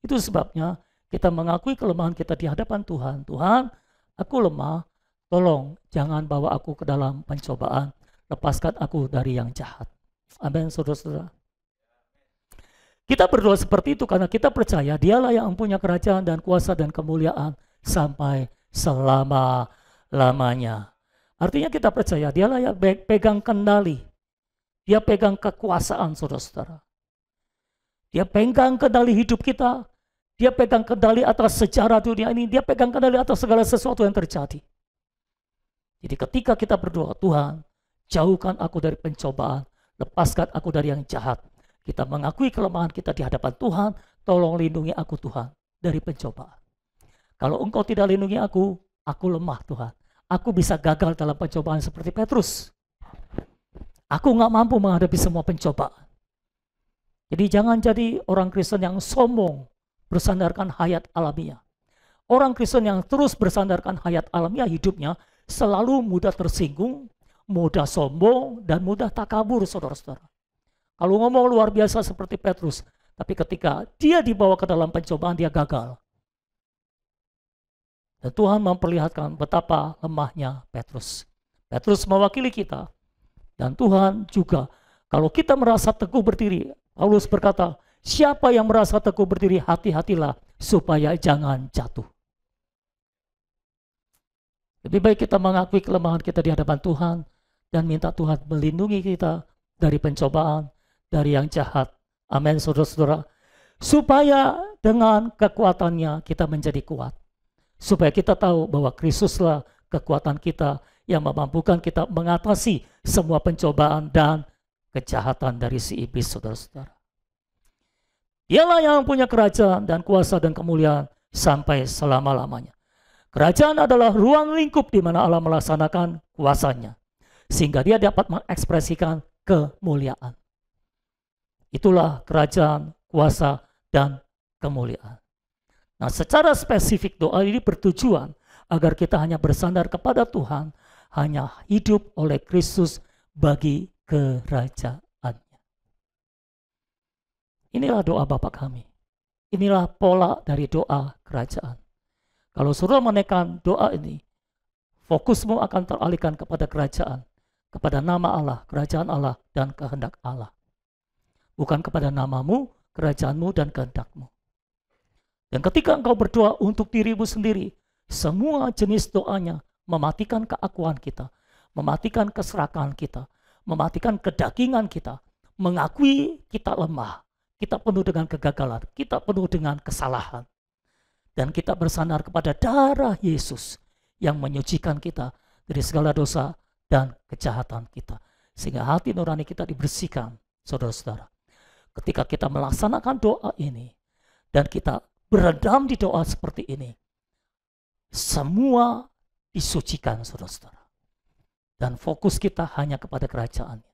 Itu sebabnya kita mengakui kelemahan kita di hadapan Tuhan. Tuhan, aku lemah, tolong jangan bawa aku ke dalam pencobaan, lepaskan aku dari yang jahat. Amin, saudara-saudara. Kita berdoa seperti itu karena kita percaya dialah yang mempunyai kerajaan dan kuasa dan kemuliaan sampai selama-lamanya. Artinya kita percaya dialah yang pegang kendali. Dia pegang kekuasaan, saudara-saudara. Dia pegang kendali hidup kita. Dia pegang kendali atas sejarah dunia ini. Dia pegang kendali atas segala sesuatu yang terjadi. Jadi ketika kita berdoa, Tuhan, jauhkan aku dari pencobaan, lepaskan aku dari yang jahat. Kita mengakui kelemahan kita di hadapan Tuhan, tolong lindungi aku Tuhan dari pencobaan. Kalau engkau tidak lindungi aku lemah Tuhan. Aku bisa gagal dalam pencobaan seperti Petrus. Aku nggak mampu menghadapi semua pencobaan. Jadi jangan jadi orang Kristen yang sombong, bersandarkan hayat alamiah. Orang Kristen yang terus bersandarkan hayat alamiah hidupnya selalu mudah tersinggung, mudah sombong, dan mudah takabur, saudara-saudara. Kalau ngomong luar biasa seperti Petrus, tapi ketika dia dibawa ke dalam pencobaan, dia gagal. Dan Tuhan memperlihatkan betapa lemahnya Petrus. Petrus mewakili kita. Dan Tuhan juga, kalau kita merasa teguh berdiri, Paulus berkata, siapa yang merasa teguh berdiri, hati-hatilah supaya jangan jatuh. Lebih baik kita mengakui kelemahan kita di hadapan Tuhan dan minta Tuhan melindungi kita dari pencobaan, dari yang jahat. Amin, saudara-saudara. Supaya dengan kekuatannya kita menjadi kuat. Supaya kita tahu bahwa Kristuslah kekuatan kita yang memampukan kita mengatasi semua pencobaan dan kejahatan dari si iblis, saudara-saudara. Dialah yang punya kerajaan dan kuasa dan kemuliaan sampai selama-lamanya. Kerajaan adalah ruang lingkup di mana Allah melaksanakan kuasanya. Sehingga dia dapat mengekspresikan kemuliaan. Itulah kerajaan, kuasa, dan kemuliaan. Nah, secara spesifik doa ini bertujuan agar kita hanya bersandar kepada Tuhan, hanya hidup oleh Kristus bagi kerajaannya. Inilah doa Bapa kami. Inilah pola dari doa kerajaan. Kalau saudara menekan doa ini, fokusmu akan teralihkan kepada kerajaan, kepada nama Allah, kerajaan Allah, dan kehendak Allah. Bukan kepada namamu, kerajaanmu, dan kehendakmu. Dan ketika engkau berdoa untuk dirimu sendiri, semua jenis doanya mematikan keakuan kita, mematikan keserakahan kita, mematikan kedagingan kita, mengakui kita lemah, kita penuh dengan kegagalan, kita penuh dengan kesalahan. Dan kita bersandar kepada darah Yesus yang menyucikan kita dari segala dosa dan kejahatan kita. Sehingga hati nurani kita dibersihkan, saudara-saudara. Ketika kita melaksanakan doa ini, dan kita berendam di doa seperti ini, semua disucikan, saudara-saudara. Dan fokus kita hanya kepada kerajaannya.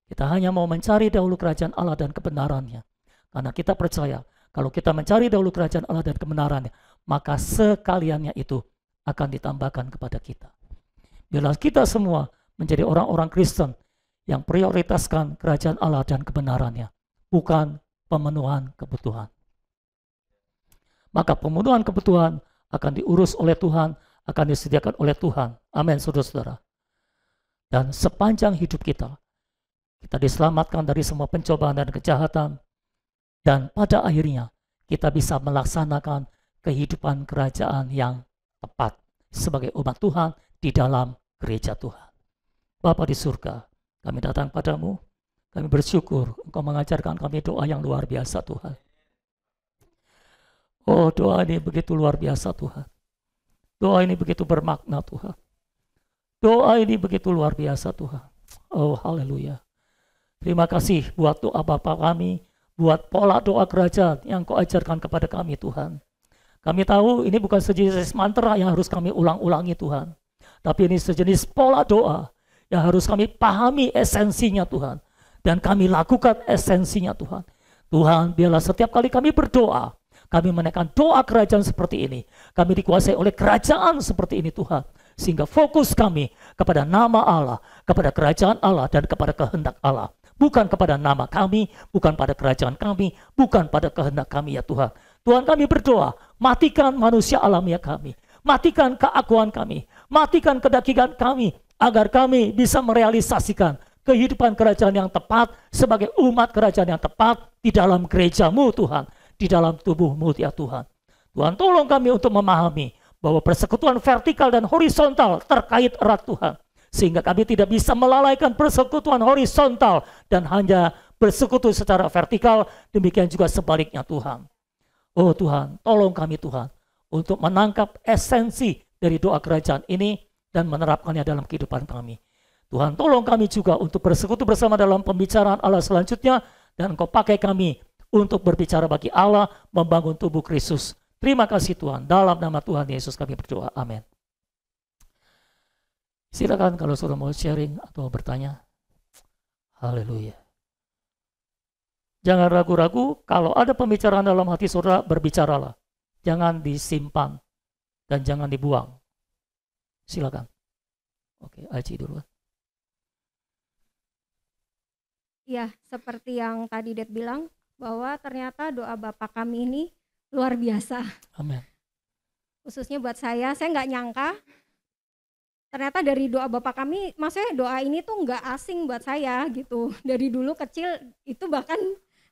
Kita hanya mau mencari dahulu kerajaan Allah dan kebenarannya. Karena kita percaya, kalau kita mencari dahulu kerajaan Allah dan kebenarannya, maka sekaliannya itu akan ditambahkan kepada kita. Bila kita semua menjadi orang-orang Kristen yang prioritaskan kerajaan Allah dan kebenarannya, bukan pemenuhan kebutuhan. Maka pemenuhan kebutuhan akan diurus oleh Tuhan, akan disediakan oleh Tuhan. Amin, saudara-saudara. Dan sepanjang hidup kita diselamatkan dari semua pencobaan dan kejahatan. Dan pada akhirnya kita bisa melaksanakan kehidupan kerajaan yang tepat sebagai umat Tuhan di dalam gereja Tuhan. Bapa di surga, kami datang padamu, kami bersyukur Engkau mengajarkan kami doa yang luar biasa Tuhan. Oh, doa ini begitu luar biasa Tuhan. Doa ini begitu bermakna Tuhan. Doa ini begitu luar biasa Tuhan. Oh, haleluya. Terima kasih buat doa Bapa kami, buat pola doa kerajaan yang Kau ajarkan kepada kami Tuhan. Kami tahu ini bukan sejenis mantra yang harus kami ulang-ulangi Tuhan. Tapi ini sejenis pola doa yang harus kami pahami esensinya Tuhan. Dan kami lakukan esensinya Tuhan. Tuhan, biarlah setiap kali kami berdoa, kami menaikkan doa kerajaan seperti ini. Kami dikuasai oleh kerajaan seperti ini Tuhan. Sehingga fokus kami kepada nama Allah, kepada kerajaan Allah, dan kepada kehendak Allah. Bukan kepada nama kami, bukan pada kerajaan kami, bukan pada kehendak kami ya Tuhan. Tuhan, kami berdoa, matikan manusia alamiah kami. Matikan keakuan kami, matikan kedagingan kami, agar kami bisa merealisasikan kehidupan kerajaan yang tepat sebagai umat kerajaan yang tepat di dalam gereja-Mu Tuhan. Di dalam tubuh-Mu ya Tuhan. Tuhan, tolong kami untuk memahami bahwa persekutuan vertikal dan horizontal terkait erat Tuhan. Sehingga kami tidak bisa melalaikan persekutuan horizontal dan hanya bersekutu secara vertikal, demikian juga sebaliknya Tuhan. Oh Tuhan, tolong kami Tuhan untuk menangkap esensi dari doa kerajaan ini dan menerapkannya dalam kehidupan kami. Tuhan, tolong kami juga untuk bersekutu bersama dalam pembicaraan Allah selanjutnya, dan Engkau pakai kami untuk berbicara bagi Allah, membangun tubuh Kristus. Terima kasih Tuhan, dalam nama Tuhan Yesus kami berdoa, amin. Silakan kalau saudara mau sharing atau bertanya. Haleluya. Jangan ragu-ragu, kalau ada pembicaraan dalam hati saudara, berbicaralah. Jangan disimpan dan jangan dibuang. Silakan. Oke, Aci dulu. Ya, seperti yang tadi Ded bilang, bahwa ternyata doa Bapa kami ini luar biasa. Amin. Khususnya buat saya nggak nyangka ternyata dari doa Bapa kami, maksudnya doa ini tuh nggak asing buat saya gitu. Dari dulu kecil itu bahkan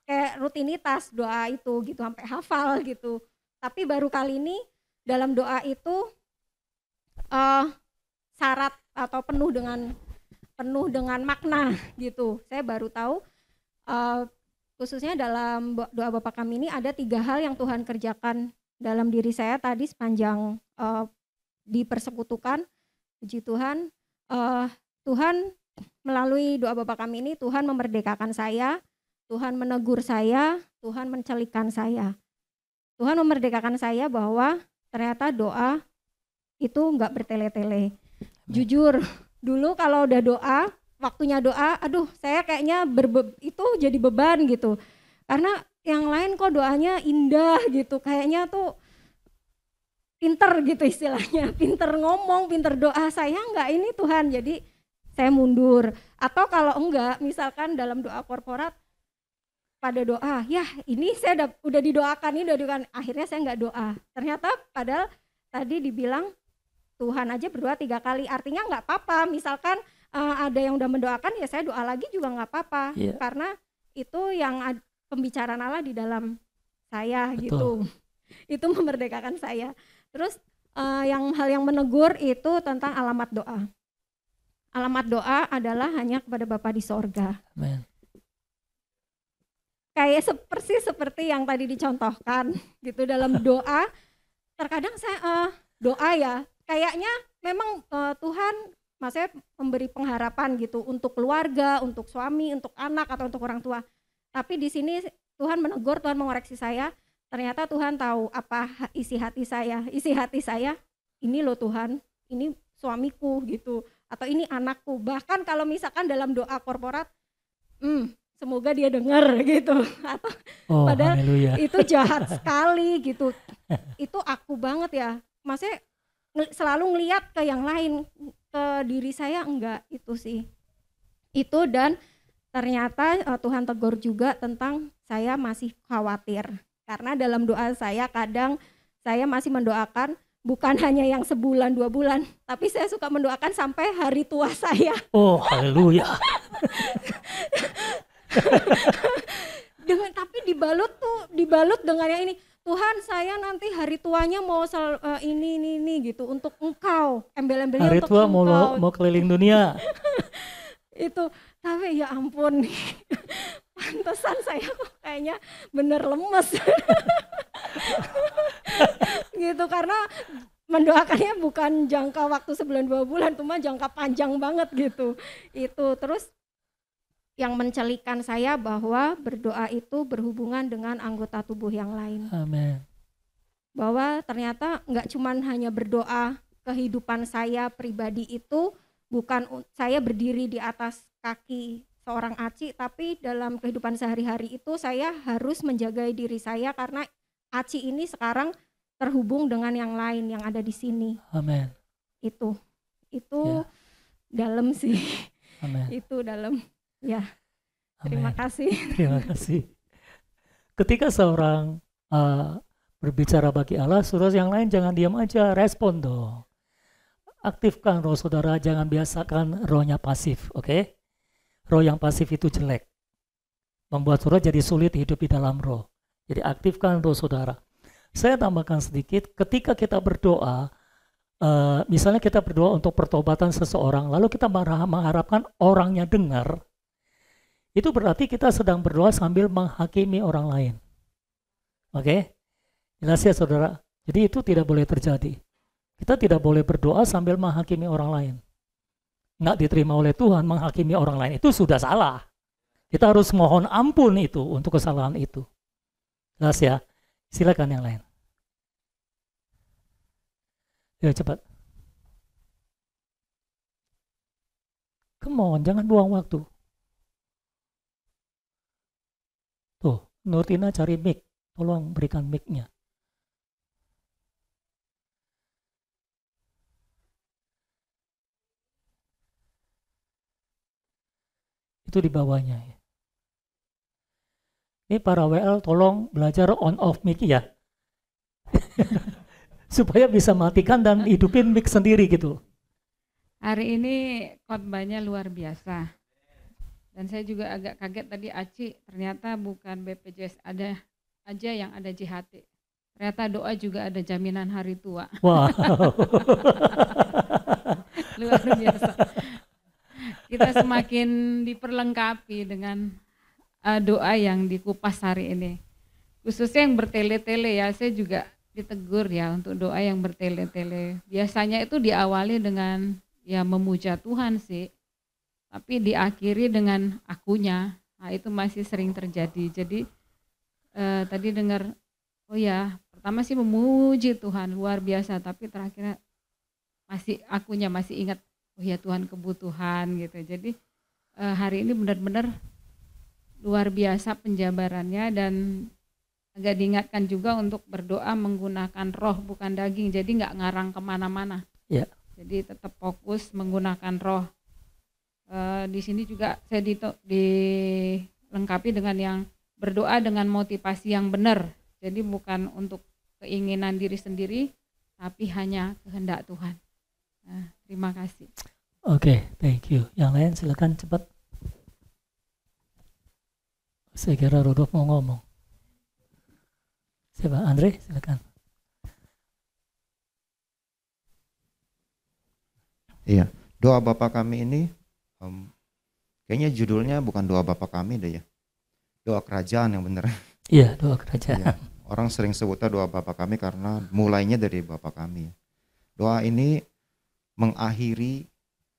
kayak rutinitas doa itu gitu, sampai hafal gitu. Tapi baru kali ini dalam doa itu syarat atau penuh dengan makna gitu. Saya baru tahu khususnya dalam doa Bapa kami ini ada 3 hal yang Tuhan kerjakan dalam diri saya tadi sepanjang dipersekutukan. Puji Tuhan, Tuhan melalui doa Bapa kami ini Tuhan memerdekakan saya, Tuhan menegur saya, Tuhan mencelikan saya. Tuhan memerdekakan saya bahwa ternyata doa itu enggak bertele-tele. Jujur, dulu kalau udah doa, waktunya doa, aduh saya kayaknya itu jadi beban gitu. Karena yang lain kok doanya indah gitu, kayaknya tuh pinter gitu istilahnya, pinter ngomong, pinter doa. Saya enggak ini Tuhan, jadi saya mundur. Atau kalau enggak, misalkan dalam doa korporat, pada doa, ya ini saya udah didoakan, akhirnya saya enggak doa. Ternyata padahal tadi dibilang Tuhan aja berdoa 3 kali, artinya enggak apa-apa. Misalkan ada yang udah mendoakan, ya saya doa lagi juga enggak apa-apa. Yeah. Karena itu yang pembicaraan Allah di dalam saya. Betul. Gitu. Itu memerdekakan saya. Terus hal yang menegur itu tentang alamat doa. Alamat doa adalah hanya kepada Bapa di sorga. Amen. kayak persis seperti yang tadi dicontohkan gitu dalam doa. Terkadang saya doa ya, kayaknya memang Tuhan maksudnya memberi pengharapan gitu untuk keluarga, untuk suami, untuk anak atau untuk orang tua. Tapi di sini Tuhan menegur, Tuhan mengoreksi saya. Ternyata Tuhan tahu apa isi hati saya. Isi hati saya, ini loh Tuhan, ini suamiku gitu, atau ini anakku. Bahkan kalau misalkan dalam doa korporat, semoga dia dengar gitu, atau padahal haleluya. itu jahat sekali gitu. Itu aku banget ya, maksudnya selalu ngelihat ke yang lain, ke diri saya enggak, itu sih. Itu dan ternyata Tuhan tegur juga tentang saya masih khawatir. Karena dalam doa saya kadang saya masih mendoakan bukan hanya yang sebulan 2 bulan, tapi saya suka mendoakan sampai hari tua saya. Oh, haleluya. Tapi dibalut dengan yang ini. Tuhan, saya nanti hari tuanya mau ini gitu untuk engkau, embel-embelnya Hari untuk tua engkau. mau keliling dunia. Itu, tapi ya ampun, pantesan saya kok kayaknya bener lemes. Gitu, karena mendoakannya bukan jangka waktu sebulan 2 bulan, cuma jangka panjang banget gitu. Itu terus yang mencelikan saya bahwa berdoa itu berhubungan dengan anggota tubuh yang lain. Amin. Bahwa ternyata enggak cuman hanya berdoa, kehidupan saya pribadi itu bukan saya berdiri di atas kaki seorang Aci, tapi dalam kehidupan sehari-hari itu saya harus menjaga diri saya karena Aci ini sekarang terhubung dengan yang lain yang ada di sini. Amin. Itu Ya. dalam sih. Amin. Itu dalam. Ya. Terima Amin. kasih. Terima kasih. Ketika seorang berbicara bagi Allah, saudara yang lain jangan diam aja, respon dong. Aktifkan roh saudara, jangan biasakan rohnya pasif, oke? Roh yang pasif itu jelek. Membuat saudara jadi sulit hidup di dalam roh. Jadi aktifkan roh saudara. Saya tambahkan sedikit, ketika kita berdoa, misalnya kita berdoa untuk pertobatan seseorang, lalu kita mengharapkan orangnya dengar, itu berarti kita sedang berdoa sambil menghakimi orang lain. Oke? Jelas ya saudara? Jadi itu tidak boleh terjadi. Kita tidak boleh berdoa sambil menghakimi orang lain. Nggak diterima oleh Tuhan menghakimi orang lain, itu sudah salah. Kita harus mohon ampun itu untuk kesalahan itu. Jelas ya? Silakan yang lain. Ya cepat. Come on, jangan buang waktu. Tuh, Nurtina cari mic. Tolong berikan mic-nya. Itu di bawahnya. Ini para WL tolong belajar on off mic ya. Supaya bisa matikan dan hidupin mic sendiri gitu. Hari ini khotbahnya luar biasa. Dan saya juga agak kaget tadi Aci, ternyata bukan BPJS ada aja yang ada JHT. Ternyata doa juga ada jaminan hari tua. Wow. Luar biasa. Kita semakin diperlengkapi dengan doa yang dikupas hari ini. Khususnya yang bertele-tele ya, saya juga ditegur ya untuk doa yang bertele-tele. Biasanya itu diawali dengan ya memuja Tuhan sih. Tapi diakhiri dengan akunya, nah itu masih sering terjadi. Jadi tadi dengar, oh ya pertama sih memuji Tuhan luar biasa, tapi terakhirnya masih akunya masih ingat, oh ya Tuhan kebutuhan gitu. Jadi hari ini benar-benar luar biasa penjabarannya dan agak diingatkan juga untuk berdoa menggunakan roh bukan daging, jadi nggak ngarang kemana-mana. Ya. Jadi tetap fokus menggunakan roh. Di sini juga saya dilengkapi dengan yang berdoa dengan motivasi yang benar. Jadi bukan untuk keinginan diri sendiri, tapi hanya kehendak Tuhan. Nah, terima kasih. Oke, thank you. Yang lain silakan cepat. Saya kira Rodolf mau ngomong. Siapa? Andre, silakan. Iya, doa Bapa kami ini kayaknya judulnya bukan doa Bapa kami deh ya. doa kerajaan yang benar. Iya, doa kerajaan. Ya, orang sering sebutnya doa Bapa kami karena mulainya dari Bapa kami. Doa ini mengakhiri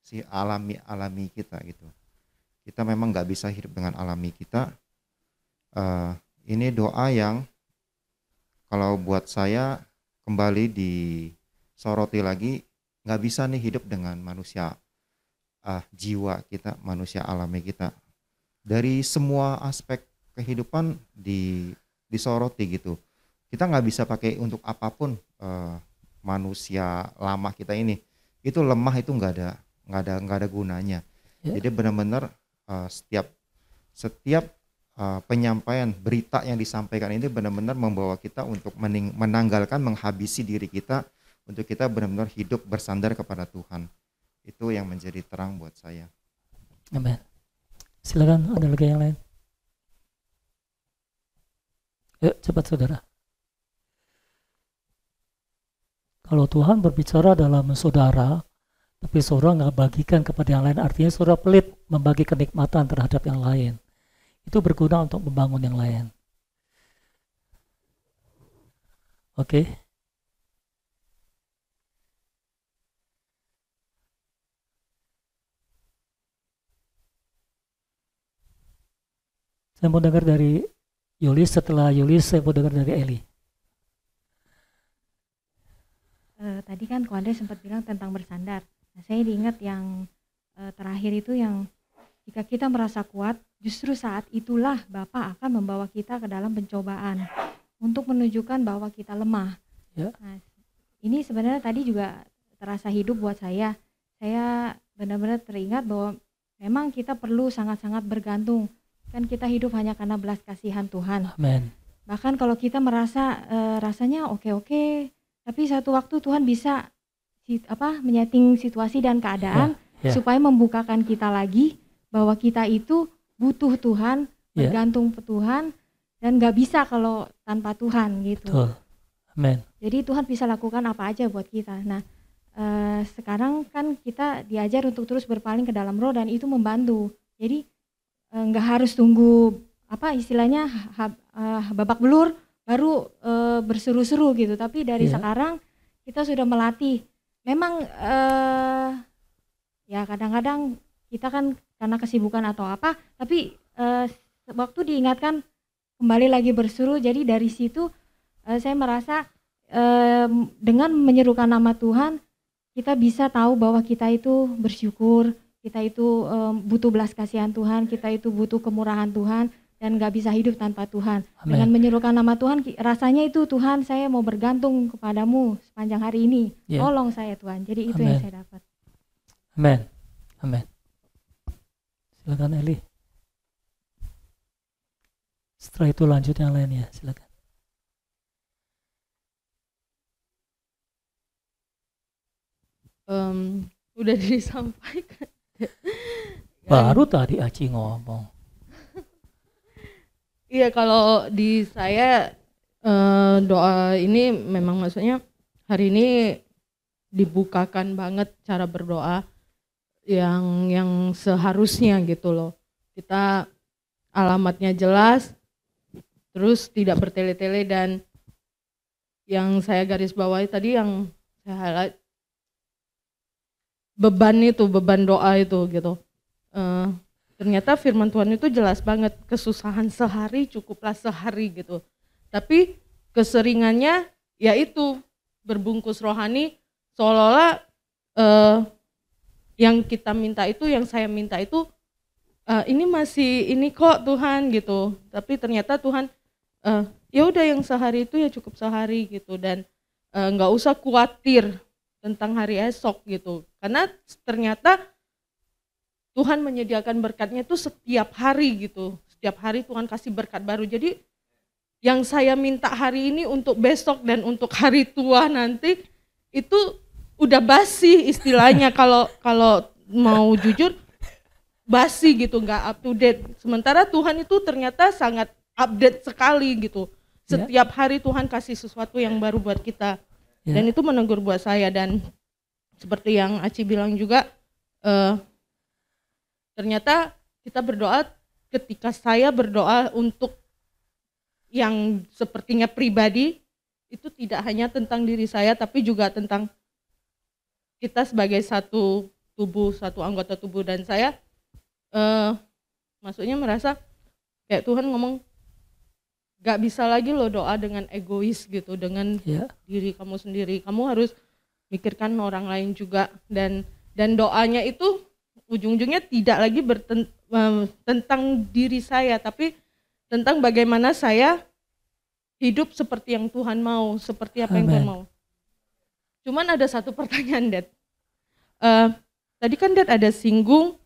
si alami kita gitu. Kita memang nggak bisa hidup dengan alami kita. Ini doa yang kalau buat saya kembali disoroti lagi, nggak bisa nih hidup dengan manusia jiwa kita, manusia alami kita. Dari semua aspek kehidupan disoroti gitu. Kita nggak bisa pakai untuk apapun manusia lama kita ini. Itu lemah, itu nggak ada gunanya. Ya. Jadi benar-benar setiap penyampaian berita yang disampaikan ini benar-benar membawa kita untuk menanggalkan, menghabisi diri kita untuk kita benar-benar hidup bersandar kepada Tuhan. Itu yang menjadi terang buat saya. Amin. Silakan, ada lagi yang lain? Yuk, cepat saudara. Kalau Tuhan berbicara dalam saudara, tapi saudara nggak bagikan kepada yang lain, artinya saudara pelit membagi kenikmatan terhadap yang lain. Itu berguna untuk membangun yang lain. Oke. Saya mau dengar dari Yulis, setelah Yulis saya mau dengar dari Eli. Tadi kan Ko Andre sempat bilang tentang bersandar. Nah, saya diingat yang terakhir itu yang jika kita merasa kuat, justru saat itulah Bapa akan membawa kita ke dalam pencobaan untuk menunjukkan bahwa kita lemah. Ya. Nah, ini sebenarnya tadi juga terasa hidup buat saya. Saya benar-benar teringat bahwa memang kita perlu sangat-sangat bergantung. Kan kita hidup hanya karena belas kasihan Tuhan. Amin. Bahkan kalau kita merasa rasanya oke-oke, tapi satu waktu Tuhan bisa menyeting situasi dan keadaan supaya membukakan kita lagi bahwa kita itu butuh Tuhan, bergantung ke Tuhan, dan gak bisa kalau tanpa Tuhan gitu. Betul. Amin. Jadi Tuhan bisa lakukan apa aja buat kita. Nah sekarang kan kita diajar untuk terus berpaling ke dalam roh dan itu membantu. Jadi nggak harus tunggu istilahnya babak belur baru berseru-seru gitu, tapi dari sekarang kita sudah melatih. Memang ya kadang-kadang kita kan karena kesibukan atau apa, tapi waktu diingatkan kembali lagi berseru. Jadi dari situ saya merasa dengan menyerukan nama Tuhan kita bisa tahu bahwa kita itu bersyukur, kita itu butuh belas kasihan Tuhan, kita itu butuh kemurahan Tuhan, dan gak bisa hidup tanpa Tuhan. Amen. Dengan menyerukan nama Tuhan, rasanya itu Tuhan saya mau bergantung kepadamu sepanjang hari ini. Tolong saya Tuhan. Jadi itu yang saya dapat. Amin. Amin. Silakan Eli. Setelah itu lanjut yang lain ya, silakan. Udah disampaikan. Baru tadi Aci ngomong. Iya, kalau di saya doa ini memang maksudnya hari ini dibukakan banget cara berdoa yang seharusnya gitu loh. Kita alamatnya jelas, terus tidak bertele-tele, dan yang saya garis bawahi tadi yang saya highlight beban doa itu gitu. Ternyata firman Tuhan itu jelas banget, kesusahan sehari cukuplah sehari gitu. Tapi keseringannya yaitu berbungkus rohani, seolah-olah yang kita minta itu, yang saya minta itu ini masih ini kok Tuhan gitu. Tapi ternyata Tuhan ya udah yang sehari itu ya cukup sehari gitu, dan nggak usah khawatir tentang hari esok gitu. Karena ternyata Tuhan menyediakan berkatnya itu setiap hari gitu. Setiap hari Tuhan kasih berkat baru. Jadi yang saya minta hari ini untuk besok dan untuk hari tua nanti itu udah basi istilahnya. Kalau mau jujur basi gitu, nggak up to date. Sementara Tuhan itu ternyata sangat update sekali gitu. Setiap hari Tuhan kasih sesuatu yang baru buat kita. Dan itu menegur buat saya. Dan seperti yang Aci bilang juga, ternyata kita berdoa ketika saya berdoa untuk yang sepertinya pribadi, itu tidak hanya tentang diri saya, tapi juga tentang kita sebagai satu tubuh, satu anggota tubuh. Dan saya maksudnya merasa kayak Tuhan ngomong, gak bisa lagi loh doa dengan egois gitu, dengan diri kamu sendiri. Kamu harus mikirkan orang lain juga. Dan doanya itu ujung-ujungnya tidak lagi tentang diri saya, tapi tentang bagaimana saya hidup seperti yang Tuhan mau, seperti apa yang Tuhan mau. Cuman ada satu pertanyaan, Dad. Tadi kan Dad ada singgung,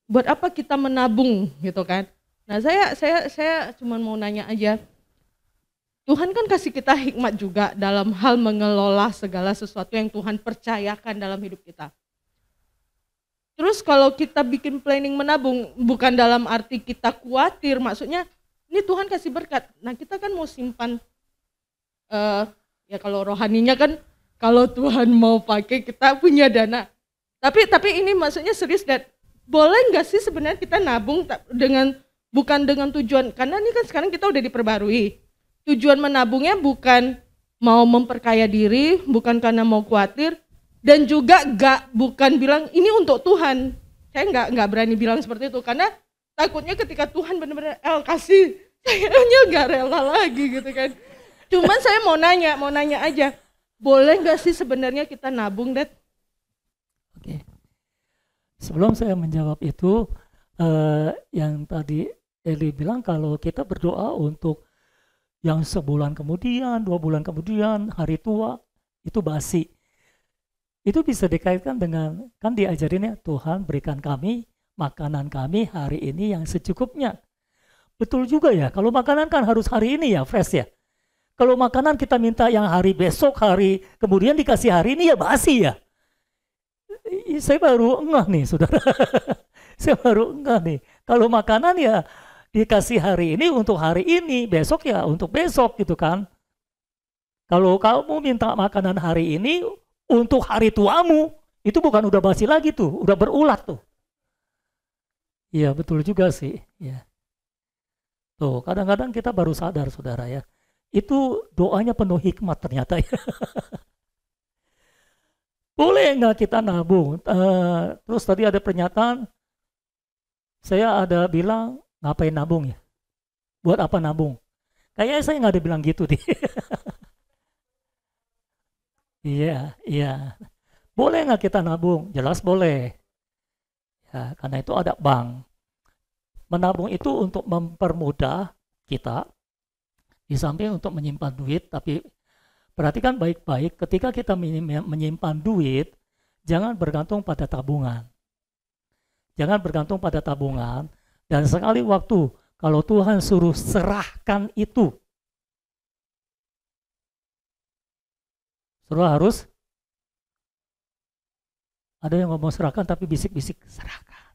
buat apa kita menabung gitu kan? Nah saya cuma mau nanya aja, Tuhan kan kasih kita hikmat juga dalam hal mengelola segala sesuatu yang Tuhan percayakan dalam hidup kita. Terus kalau kita bikin planning menabung, bukan dalam arti kita khawatir, maksudnya ini Tuhan kasih berkat. Nah kita kan mau simpan, ya kalau rohaninya kan kalau Tuhan mau pakai kita punya dana. Tapi ini maksudnya serius, Dad. Boleh nggak sih sebenarnya kita nabung bukan dengan tujuan, karena ini kan sekarang kita udah diperbarui. Tujuan menabungnya bukan mau memperkaya diri, bukan karena mau khawatir, dan juga bukan bilang ini untuk Tuhan. Saya nggak berani bilang seperti itu, karena takutnya ketika Tuhan benar-benar kasih, sayanya nggak rela lagi gitu kan. Cuman saya mau nanya aja, boleh nggak sih sebenarnya kita nabung, Dad? Oke. Sebelum saya menjawab itu, yang tadi Eli bilang kalau kita berdoa untuk yang sebulan kemudian, 2 bulan kemudian, hari tua, itu basi. Itu bisa dikaitkan dengan, kan diajarinnya Tuhan berikan kami makanan kami hari ini yang secukupnya. Betul juga ya, kalau makanan kan harus hari ini ya, fresh ya. Kalau makanan kita minta yang hari besok, hari kemudian dikasih hari ini ya basi ya. Saya baru ngeh nih saudara. Saya baru ngeh nih. Kalau makanan ya dikasih hari ini untuk hari ini, besok ya untuk besok gitu kan. Kalau kamu minta makanan hari ini untuk hari tuamu, itu bukan udah basi lagi tuh, udah berulat tuh. Iya betul juga sih. Ya. Tuh kadang-kadang kita baru sadar saudara ya. Itu doanya penuh hikmat ternyata ya. Boleh nggak kita nabung? Terus tadi ada pernyataan, saya ada bilang ngapain nabung ya? Buat apa nabung? Kayaknya saya nggak ada bilang gitu deh. Iya. Boleh nggak kita nabung? Jelas boleh. Ya, karena itu ada bank. Menabung itu untuk mempermudah kita, di samping untuk menyimpan duit, tapi perhatikan baik-baik, ketika kita menyimpan duit, jangan bergantung pada tabungan. Jangan bergantung pada tabungan, dan sekali waktu, kalau Tuhan suruh serahkan itu, suruh harus, ada yang ngomong serahkan tapi bisik-bisik, serahkan.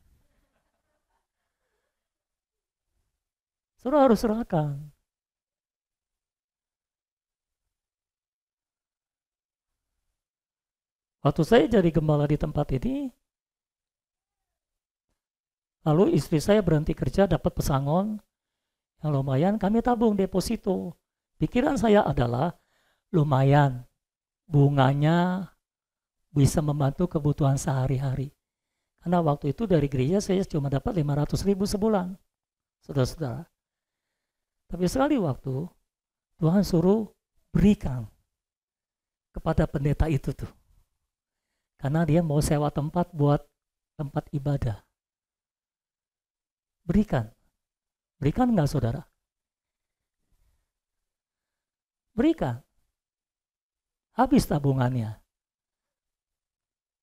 Suruh harus serahkan. Waktu saya jadi gembala di tempat ini, lalu istri saya berhenti kerja, dapat pesangon yang lumayan, kami tabung deposito. Pikiran saya adalah lumayan, bunganya bisa membantu kebutuhan sehari-hari. Karena waktu itu dari gereja saya cuma dapat 500.000 sebulan, saudara-saudara. Tapi sekali waktu Tuhan suruh berikan kepada pendeta itu tuh. Karena dia mau sewa tempat buat tempat ibadah. Berikan. Berikan enggak saudara? Berikan. Habis tabungannya.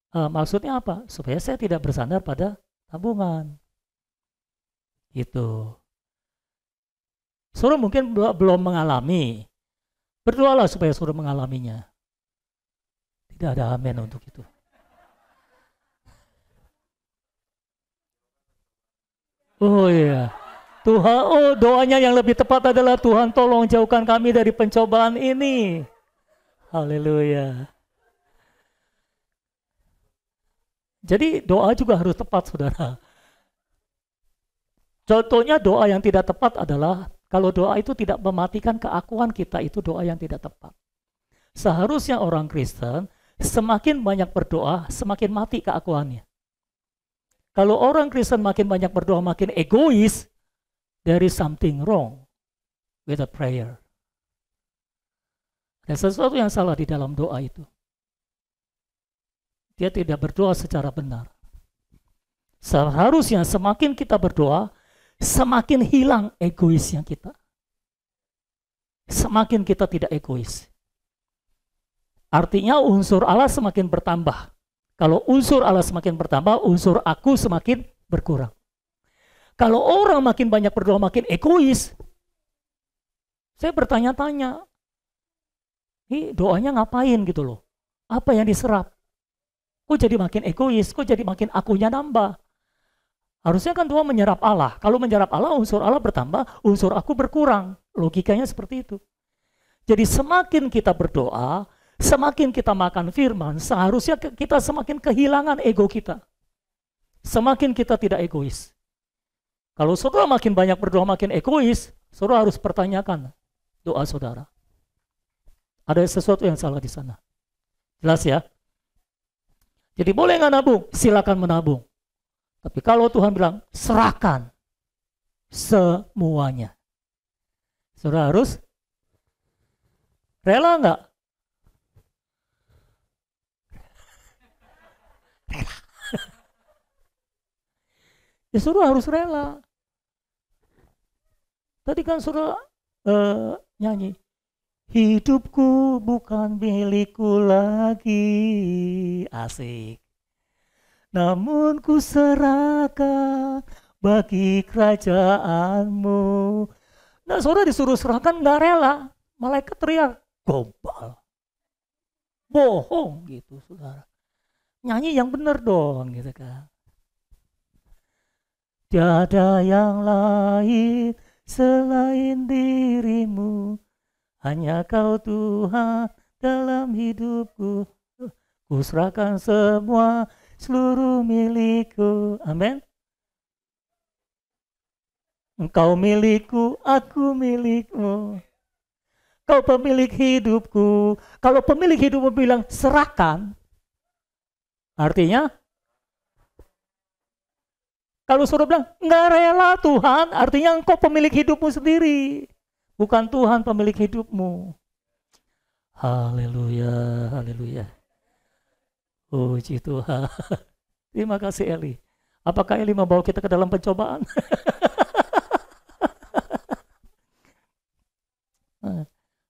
Maksudnya apa? Supaya saya tidak bersandar pada tabungan. Gitu. Saudara mungkin belum mengalami. Berdoalah supaya saudara mengalaminya. Tidak ada amin untuk itu. Oh iya, Tuhan, doanya yang lebih tepat adalah Tuhan tolong jauhkan kami dari pencobaan ini. Haleluya. Jadi doa juga harus tepat saudara. Contohnya doa yang tidak tepat adalah kalau doa itu tidak mematikan keakuan kita, itu doa yang tidak tepat. Seharusnya orang Kristen semakin banyak berdoa, semakin mati keakuannya. Kalau orang Kristen makin banyak berdoa, makin egois, there is something wrong with a prayer. Ada sesuatu yang salah di dalam doa itu. Dia tidak berdoa secara benar. Seharusnya semakin kita berdoa, semakin hilang egoisnya kita. Semakin kita tidak egois. Artinya unsur Allah semakin bertambah. Kalau unsur Allah semakin bertambah, unsur aku semakin berkurang. Kalau orang makin banyak berdoa, makin egois. Saya bertanya-tanya, ini doanya ngapain gitu loh? Apa yang diserap? Kok jadi makin egois? Kok jadi makin akunya nambah? Harusnya kan doa menyerap Allah. Kalau menyerap Allah, unsur Allah bertambah, unsur aku berkurang. Logikanya seperti itu. Jadi semakin kita berdoa, semakin kita makan firman, seharusnya kita semakin kehilangan ego kita. Semakin kita tidak egois. Kalau saudara makin banyak berdoa, makin egois, saudara harus pertanyakan doa saudara. Ada sesuatu yang salah di sana. Jelas ya? Jadi boleh nggak nabung? Silakan menabung. Tapi kalau Tuhan bilang, serahkan semuanya. Saudara harus rela nggak? Ya saudara harus rela. Tadi kan saudara nyanyi, hidupku bukan milikku lagi, asik. Namun ku serahkan bagi kerajaanmu. Nah saudara disuruh serahkan nggak rela, malaikat teriak, gombal, bohong gitu saudara. Nyanyi yang benar dong gitu kan. Tiada yang lain selain dirimu, hanya kau Tuhan dalam hidupku. Ku serahkan semua seluruh milikku. Amin. Engkau milikku, aku milikmu. Kau pemilik hidupku. Kalau pemilik hidupmu bilang serahkan, artinya kalau saudara bilang enggak rela Tuhan, artinya engkau pemilik hidupmu sendiri, bukan Tuhan pemilik hidupmu. Haleluya, haleluya. Puji Tuhan. Terima kasih Eli. Apakah Eli membawa kita ke dalam pencobaan?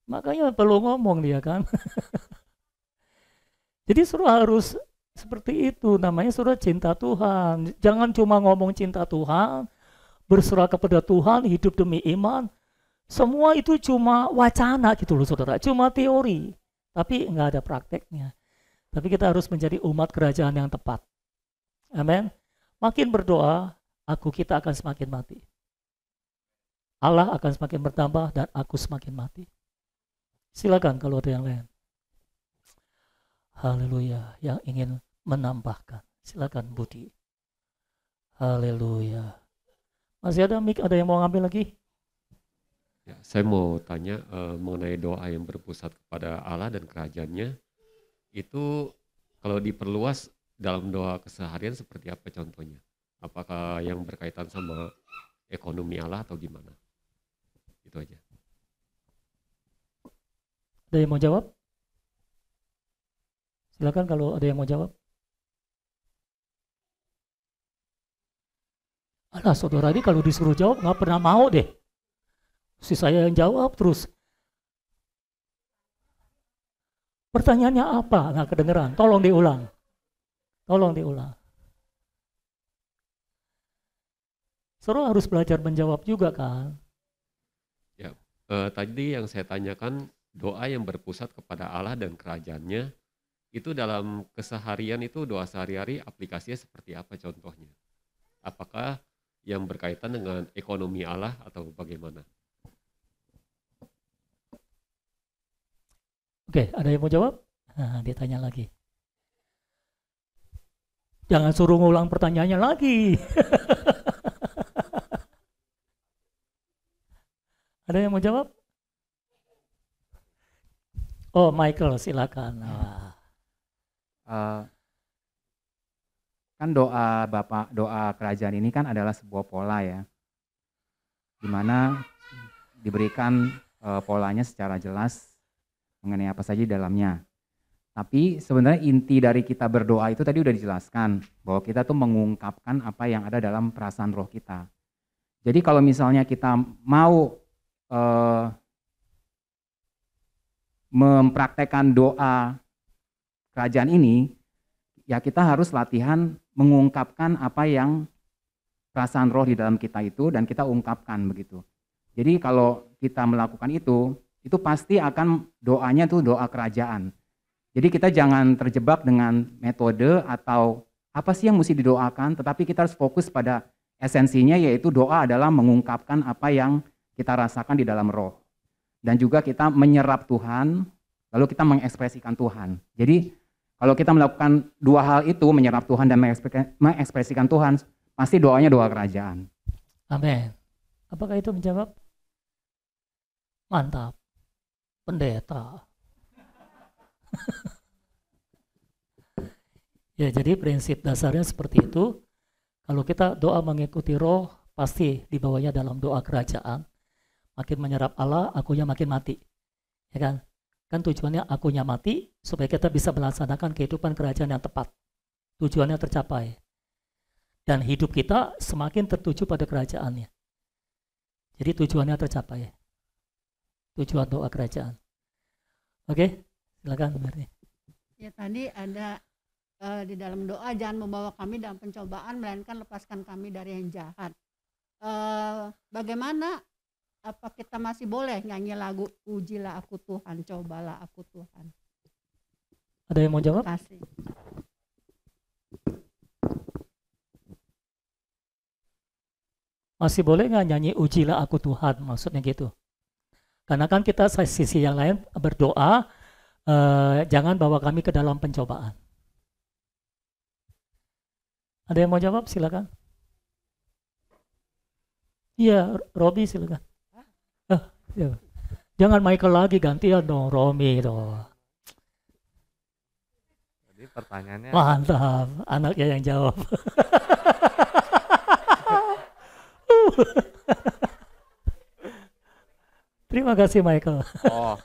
Makanya perlu ngomong dia kan. Jadi saudara harus seperti itu, namanya saudara cinta Tuhan. Jangan cuma ngomong cinta Tuhan, berserah kepada Tuhan, hidup demi iman. Semua itu cuma wacana gitu loh saudara, cuma teori. Tapi nggak ada prakteknya. Tapi kita harus menjadi umat kerajaan yang tepat. Amin. Makin berdoa, kita akan semakin mati. Allah akan semakin bertambah dan aku semakin mati. Silakan kalau ada yang lain. Haleluya, yang ingin menambahkan. Silakan Budi. Haleluya. Masih ada mic, ada yang mau ngambil lagi? Ya, saya mau tanya mengenai doa yang berpusat kepada Allah dan kerajaannya. Itu kalau diperluas dalam doa keseharian seperti apa contohnya? Apakah yang berkaitan sama ekonomi Allah atau gimana? Itu aja. Ada yang mau jawab? Silakan kalau ada yang mau jawab. Alah saudara ini kalau disuruh jawab nggak pernah mau deh. Si saya yang jawab terus. Pertanyaannya apa? Nggak kedengeran. Tolong diulang. Tolong diulang. Saudara harus belajar menjawab juga kan. Ya, tadi yang saya tanyakan doa yang berpusat kepada Allah dan kerajaannya. Itu dalam keseharian itu doa sehari-hari aplikasinya seperti apa contohnya? Apakah yang berkaitan dengan ekonomi Allah atau bagaimana? Oke, ada yang mau jawab? Nah, dia tanya lagi. Jangan suruh ngulang pertanyaannya lagi. Ada yang mau jawab? Oh, Michael, silakan. Kan doa Bapak, doa kerajaan ini kan adalah sebuah pola ya, di mana diberikan polanya secara jelas mengenai apa saja di dalamnya. Tapi sebenarnya inti dari kita berdoa itu tadi udah dijelaskan, bahwa kita tuh mengungkapkan apa yang ada dalam perasaan roh kita. Jadi kalau misalnya kita mau mempraktekkan doa kerajaan ini, ya kita harus latihan mengungkapkan apa yang perasaan roh di dalam kita itu dan kita ungkapkan begitu. Jadi kalau kita melakukan itu pasti akan doanya tuh doa kerajaan. Jadi kita jangan terjebak dengan metode atau apa sih yang mesti didoakan, tetapi kita harus fokus pada esensinya, yaitu doa adalah mengungkapkan apa yang kita rasakan di dalam roh. Dan juga kita menyerap Tuhan, lalu kita mengekspresikan Tuhan. Jadi kalau kita melakukan dua hal itu, menyerap Tuhan dan mengekspresikan Tuhan, pasti doanya doa kerajaan. Amin. Apakah itu menjawab? Mantap. Pendeta. Ya, jadi prinsip dasarnya seperti itu. Kalau kita doa mengikuti roh, pasti dibawanya dalam doa kerajaan. Makin menyerap Allah, akunya makin mati. Ya kan? Kan tujuannya akunya mati, supaya kita bisa melaksanakan kehidupan kerajaan yang tepat. Tujuannya tercapai. Dan hidup kita semakin tertuju pada kerajaannya. Jadi tujuannya tercapai. Tujuan doa kerajaan. Oke, silakan Berni. Ya, tadi ada di dalam doa, jangan membawa kami dalam pencobaan, melainkan lepaskan kami dari yang jahat. Bagaimana, apa kita masih boleh nyanyi lagu Ujilah Aku Tuhan, Cobalah Aku Tuhan? Ada yang mau jawab? Terima kasih. Masih boleh nggak nyanyi Ujilah Aku Tuhan, maksudnya gitu? Karena kan kita sisi yang lain berdoa, jangan bawa kami ke dalam pencobaan. Ada yang mau jawab? Silakan. Iya, Robi silakan. Ya. Jangan Michael lagi, gantian dong Romi dong. Jadi pertanyaannya. Mantap, anaknya yang jawab. Terima kasih Michael. Oh,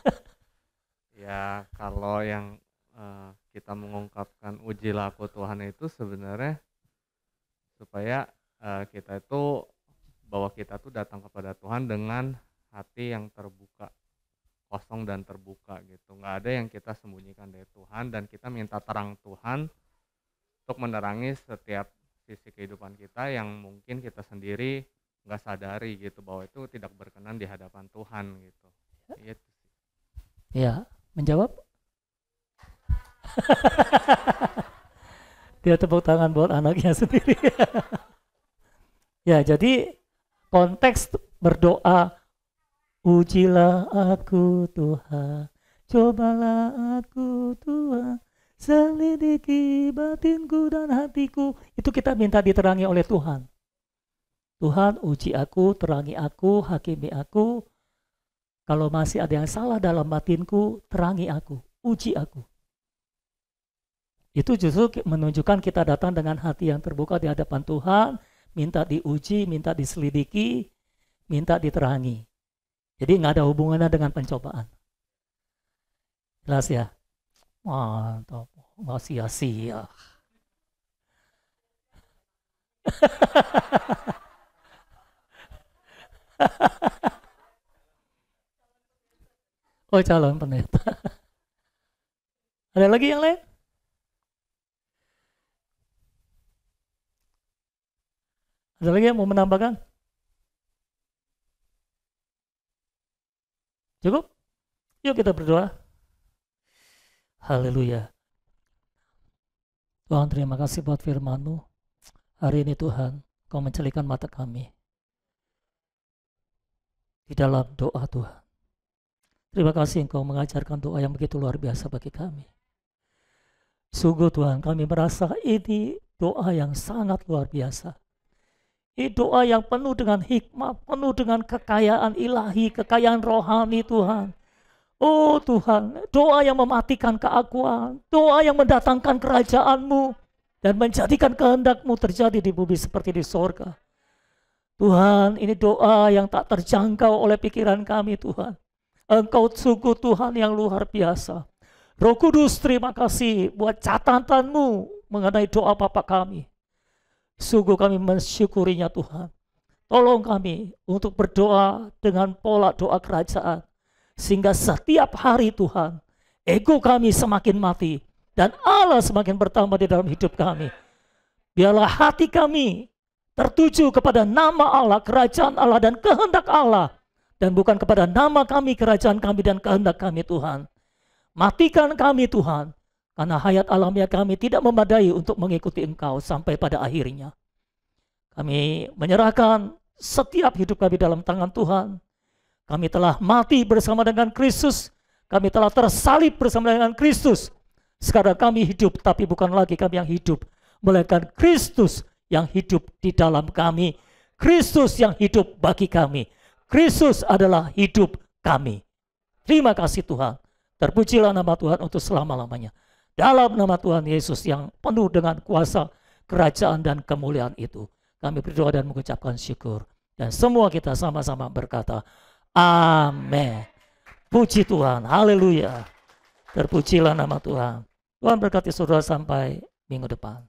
ya kalau yang kita mengungkapkan Ujilah Aku Tuhan itu sebenarnya supaya kita itu, bahwa kita tuh datang kepada Tuhan dengan hati yang terbuka, kosong dan terbuka gitu. Nggak ada yang kita sembunyikan dari Tuhan, dan kita minta terang Tuhan untuk menerangi setiap sisi kehidupan kita yang mungkin kita sendiri nggak sadari gitu, bahwa itu tidak berkenan di hadapan Tuhan gitu. Itu sih. Ya, menjawab? Dia tepuk tangan buat anaknya sendiri. Ya, jadi konteks berdoa, ujilah aku Tuhan, cobalah aku Tuhan, selidiki batinku dan hatiku. Itu kita minta diterangi oleh Tuhan. Tuhan, uji aku, terangi aku, hakimi aku. Kalau masih ada yang salah dalam batinku, terangi aku, uji aku. Itu justru menunjukkan kita datang dengan hati yang terbuka di hadapan Tuhan, minta diuji, minta diselidiki, minta diterangi. Jadi nggak ada hubungannya dengan pencobaan. Jelas ya? Mantap, nggak sia-sia. Oh, calon pendeta. Ada lagi yang lain? Ada lagi yang mau menambahkan? Cukup? Yuk kita berdoa. Haleluya. Tuhan, terima kasih buat firman-Mu. Hari ini Tuhan, Kau mencelikan mata kami di dalam doa Tuhan. Terima kasih Engkau mengajarkan doa yang begitu luar biasa bagi kami. Sungguh Tuhan, kami merasa ini doa yang sangat luar biasa. Ini doa yang penuh dengan hikmah, penuh dengan kekayaan ilahi, kekayaan rohani Tuhan. Oh Tuhan, doa yang mematikan keakuan, doa yang mendatangkan kerajaan-Mu dan menjadikan kehendak-Mu terjadi di bumi seperti di sorga. Tuhan, ini doa yang tak terjangkau oleh pikiran kami Tuhan. Engkau sungguh Tuhan yang luar biasa. Roh Kudus, terima kasih buat catatan-Mu mengenai doa Bapa kami. Sungguh kami mensyukurinya Tuhan. Tolong kami untuk berdoa dengan pola doa kerajaan. Sehingga setiap hari Tuhan, ego kami semakin mati. Dan Allah semakin bertambah di dalam hidup kami. Biarlah hati kami tertuju kepada nama Allah, kerajaan Allah dan kehendak Allah. Dan bukan kepada nama kami, kerajaan kami dan kehendak kami Tuhan. Matikan kami Tuhan. Karena hayat alamiah kami tidak memadai untuk mengikuti Engkau sampai pada akhirnya. Kami menyerahkan setiap hidup kami dalam tangan Tuhan. Kami telah mati bersama dengan Kristus. Kami telah tersalib bersama dengan Kristus. Sekarang kami hidup, tapi bukan lagi kami yang hidup. Melainkan Kristus yang hidup di dalam kami. Kristus yang hidup bagi kami. Kristus adalah hidup kami. Terima kasih Tuhan. Terpujilah nama Tuhan untuk selama-lamanya. Dalam nama Tuhan Yesus yang penuh dengan kuasa, kerajaan dan kemuliaan itu. Kami berdoa dan mengucapkan syukur. Dan semua kita sama-sama berkata, amin. Puji Tuhan, haleluya. Terpujilah nama Tuhan. Tuhan berkati saudara sampai minggu depan.